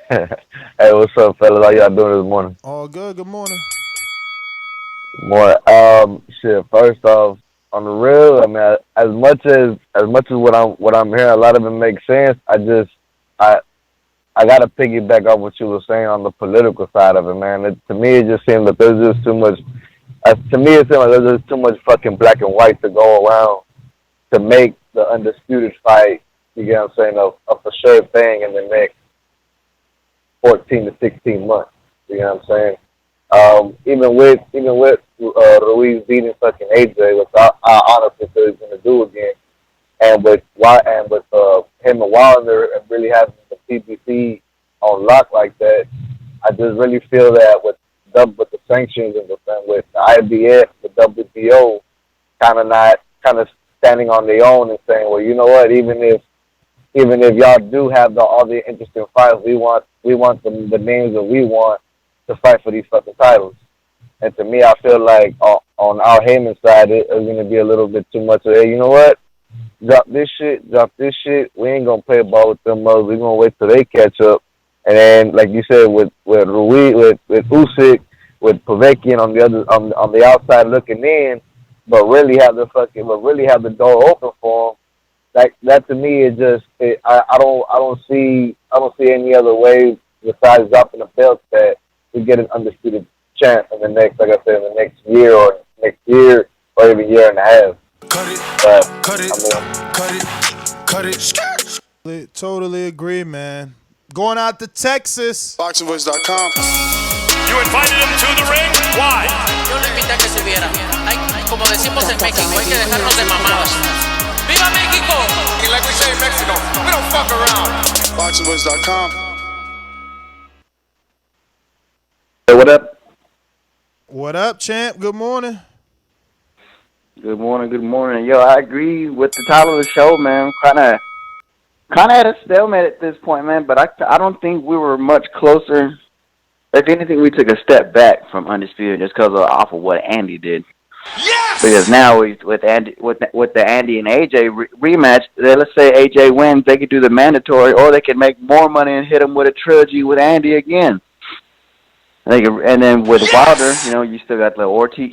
Hey, what's up, fellas? How y'all doing this morning? All good. Good morning. Shit. First off, on the real, I mean, as much as what I'm hearing, a lot of it makes sense. I gotta piggyback off what you were saying on the political side of it, man. To me, it just seemed that there's just too much. To me, it seems like there's just too much fucking black and white to go around to make the Undisputed fight. You get what I'm saying? A for sure thing in the next 14 to 16 months. You know what I'm saying? Even with Ruiz beating fucking AJ, which I honestly feel he's gonna do again, and with him and Wilder and really having the PBC on lock like that, I just really feel that with the sanctions and with the IBF, the WBO, kind of standing on their own and saying, well, you know what, even if even if y'all do have all the interesting fights, we want the names that we want to fight for these fucking titles. And to me, I feel like on our Heyman side, it's going to be a little bit too much of, hey, you know what? Drop this shit. We ain't going to play ball with them mothers. We're going to wait till they catch up. And then, like you said, with Ruiz, with Usyk, with Povetkin on the outside looking in, but really have the door open for them. That to me is just I don't see any other way besides dropping the belt that we get an undisputed champ in the next, like I said, in the next year or even year and a half. Cut it. Totally agree, man. Going out to Texas. BoxingVoice.com. You invited him to the ring? Why? Yo lo invité a que subiera. Como decimos en México, hay que dejarnos de mamadas. ¡Viva México! And like we say in Mexico, we don't fuck around. BoxingVoice.com. Hey, what up? What up, champ? Good morning. Good morning. Yo, I agree with the title of the show, man. Kind of at a stalemate at this point, man. But I don't think we were much closer. If anything, we took a step back from Undisputed just because off of what Andy did. Yes! Because now with the Andy and AJ rematch, let's say AJ wins, they could do the mandatory, or they could make more money and hit him with a trilogy with Andy again. And then with Wilder, you still got the Ortiz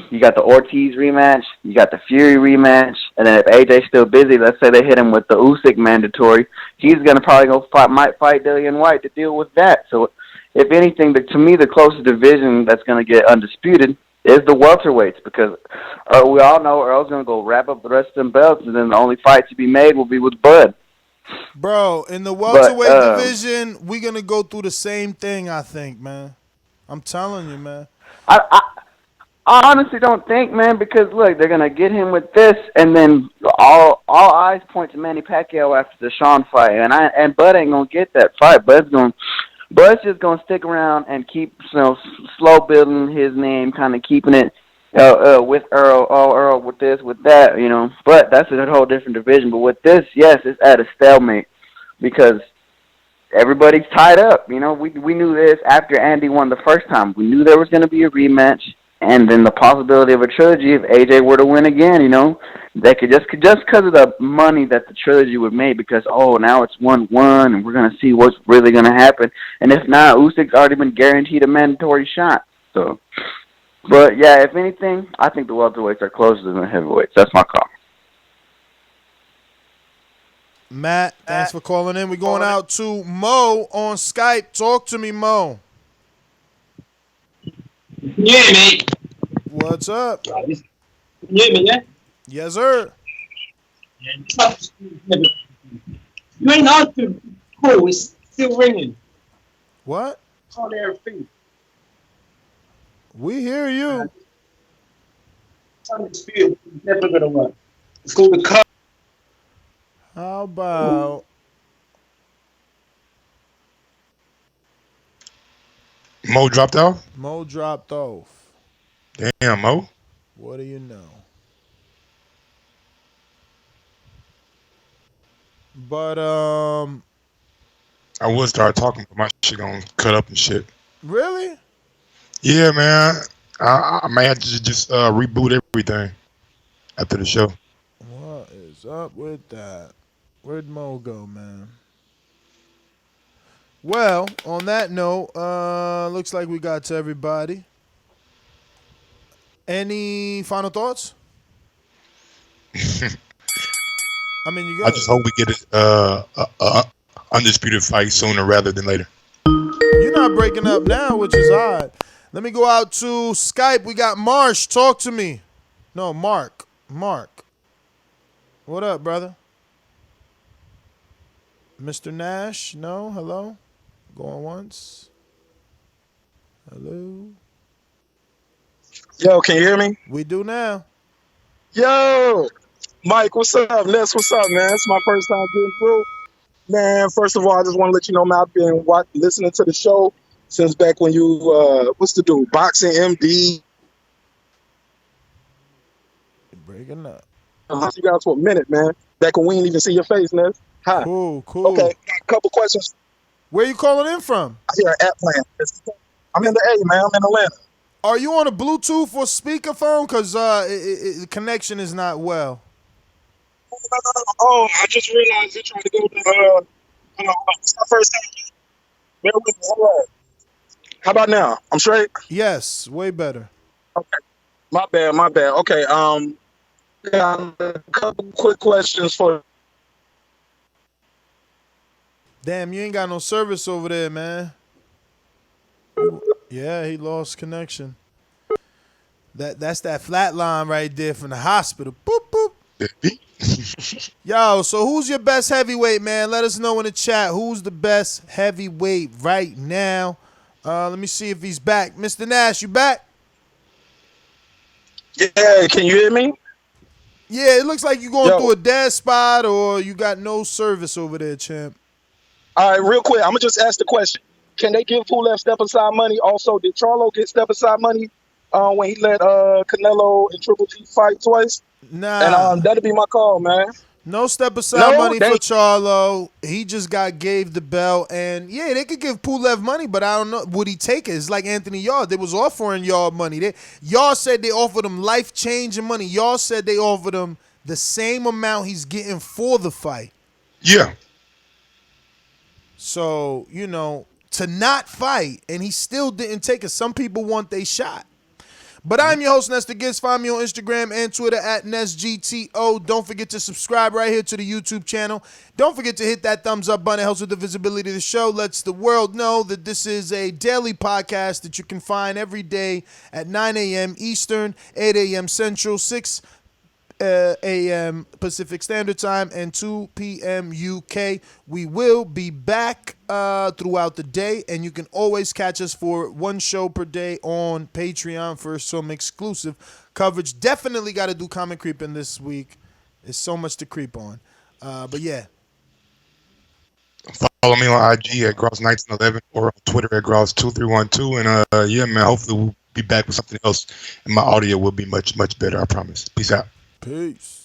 rematch, you got the Fury rematch, and then if AJ's still busy, let's say they hit him with the Usyk mandatory, he's gonna probably might fight Dillian White to deal with that. So, if anything, to me, the closest division that's gonna get undisputed is the welterweights, because we all know Earl's gonna go wrap up the rest of them belts, and then the only fight to be made will be with Bud. Bro, in the welterweight division, we're gonna go through the same thing, I think, man. I'm telling you, man. I honestly don't think, man, because look, they're gonna get him with this, and then all eyes point to Manny Pacquiao after the Shawn fight, and Bud ain't gonna get that fight. Bud's just gonna stick around and keep slow building his name, kind of keeping it with Earl, Earl with this, with that, But that's a whole different division. But with this, yes, it's at a stalemate because everybody's tied up. We knew this after Andy won the first time. We knew there was going to be a rematch, and then the possibility of a trilogy if AJ were to win again. They could just because of the money that the trilogy would make. Because now it's 1-1, and we're going to see what's really going to happen. And if not, Usyk's already been guaranteed a mandatory shot. So, but yeah, if anything, I think the welterweights are closer than the heavyweights. That's my call. Matt, thanks for calling in. We're going out to Mo on Skype. Talk to me, Mo. Yeah, mate. What's up? You hear me, yeah? Yes, sir. You ain't answered. Oh, it's still ringing. What? Can't hear a thing. We hear you. Undisputed. It's never gonna work. It's called the cut. How about Mo dropped off? Mo dropped off. Damn, Mo. What do you know? But I would start talking, but my shit gonna cut up and shit. Really? Yeah, man. I might have to just reboot everything after the show. What is up with that? Where'd Mo go, man? Well, on that note, looks like we got to everybody. Any final thoughts? I mean, you got. I just hope we get a undisputed fight sooner rather than later. You're not breaking up now, which is odd. Let me go out to Skype. We got Marsh. Talk to me. No, Mark. What up, brother? Mr. Nash? No? Hello? Going once? Hello? Yo, can you hear me? We do now. Yo! Mike, what's up? Les, what's up, man? It's my first time getting through. Man, first of all, I just want to let you know, man, I've been listening to the show since back when you, what's the dude? Boxing MD. Breaking up. You guys for a minute, man. Back when we didn't even see your face, Ness. Hi. Cool. Okay, got a couple questions. Where you calling in from? I hear an Atlanta. I'm in the A, man. I'm in Atlanta. Are you on a Bluetooth or speakerphone? Because the connection is not well. Oh, I just realized you're trying to go to, it's my first time. Bear with me. All right. How about now? I'm straight? Yes, way better. Okay. My bad. Okay, got a couple quick questions for you. Damn, you ain't got no service over there, man. Yeah, he lost connection. That's that flat line right there from the hospital. Boop, boop. Yo, so who's your best heavyweight, man? Let us know in the chat. Who's the best heavyweight right now? Let me see if he's back. Mr. Nash, you back? Yeah, can you hear me? Yeah, it looks like you're going through a dead spot or you got no service over there, champ. All right, real quick, I'm going to just ask the question. Can they give Pulev step-aside money? Also, did Charlo get step-aside money when he let Canelo and Triple G fight twice? Nah. And that'll be my call, man. No step-aside money for Charlo. He just gave the belt. And, yeah, they could give Pulev money, but I don't know. Would he take it? It's like Anthony Yarde. They was offering Yarde money. Yarde said they offered him life-changing money. Yarde said they offered him the same amount he's getting for the fight. Yeah. So, to not fight, and he still didn't take it. Some people want they shot. But I'm your host, Nestor Gibbs. Find me on Instagram and Twitter at NestGTO. Don't forget to subscribe right here to the YouTube channel. Don't forget to hit that thumbs up button. It helps with the visibility of the show. Lets the world know that this is a daily podcast that you can find every day at 9 a.m. Eastern, 8 a.m. Central, 6 a.m. Pacific Standard Time, and 2 p.m. UK. We will be back throughout the day, and you can always catch us for one show per day on Patreon for some exclusive coverage. Definitely got to do comment creeping this week. There's so much to creep on. But yeah. Follow me on IG at Gross1911 or on Twitter at Gross2312. And yeah, man, hopefully we'll be back with something else, and my audio will be much, much better. I promise. Peace out. Peace.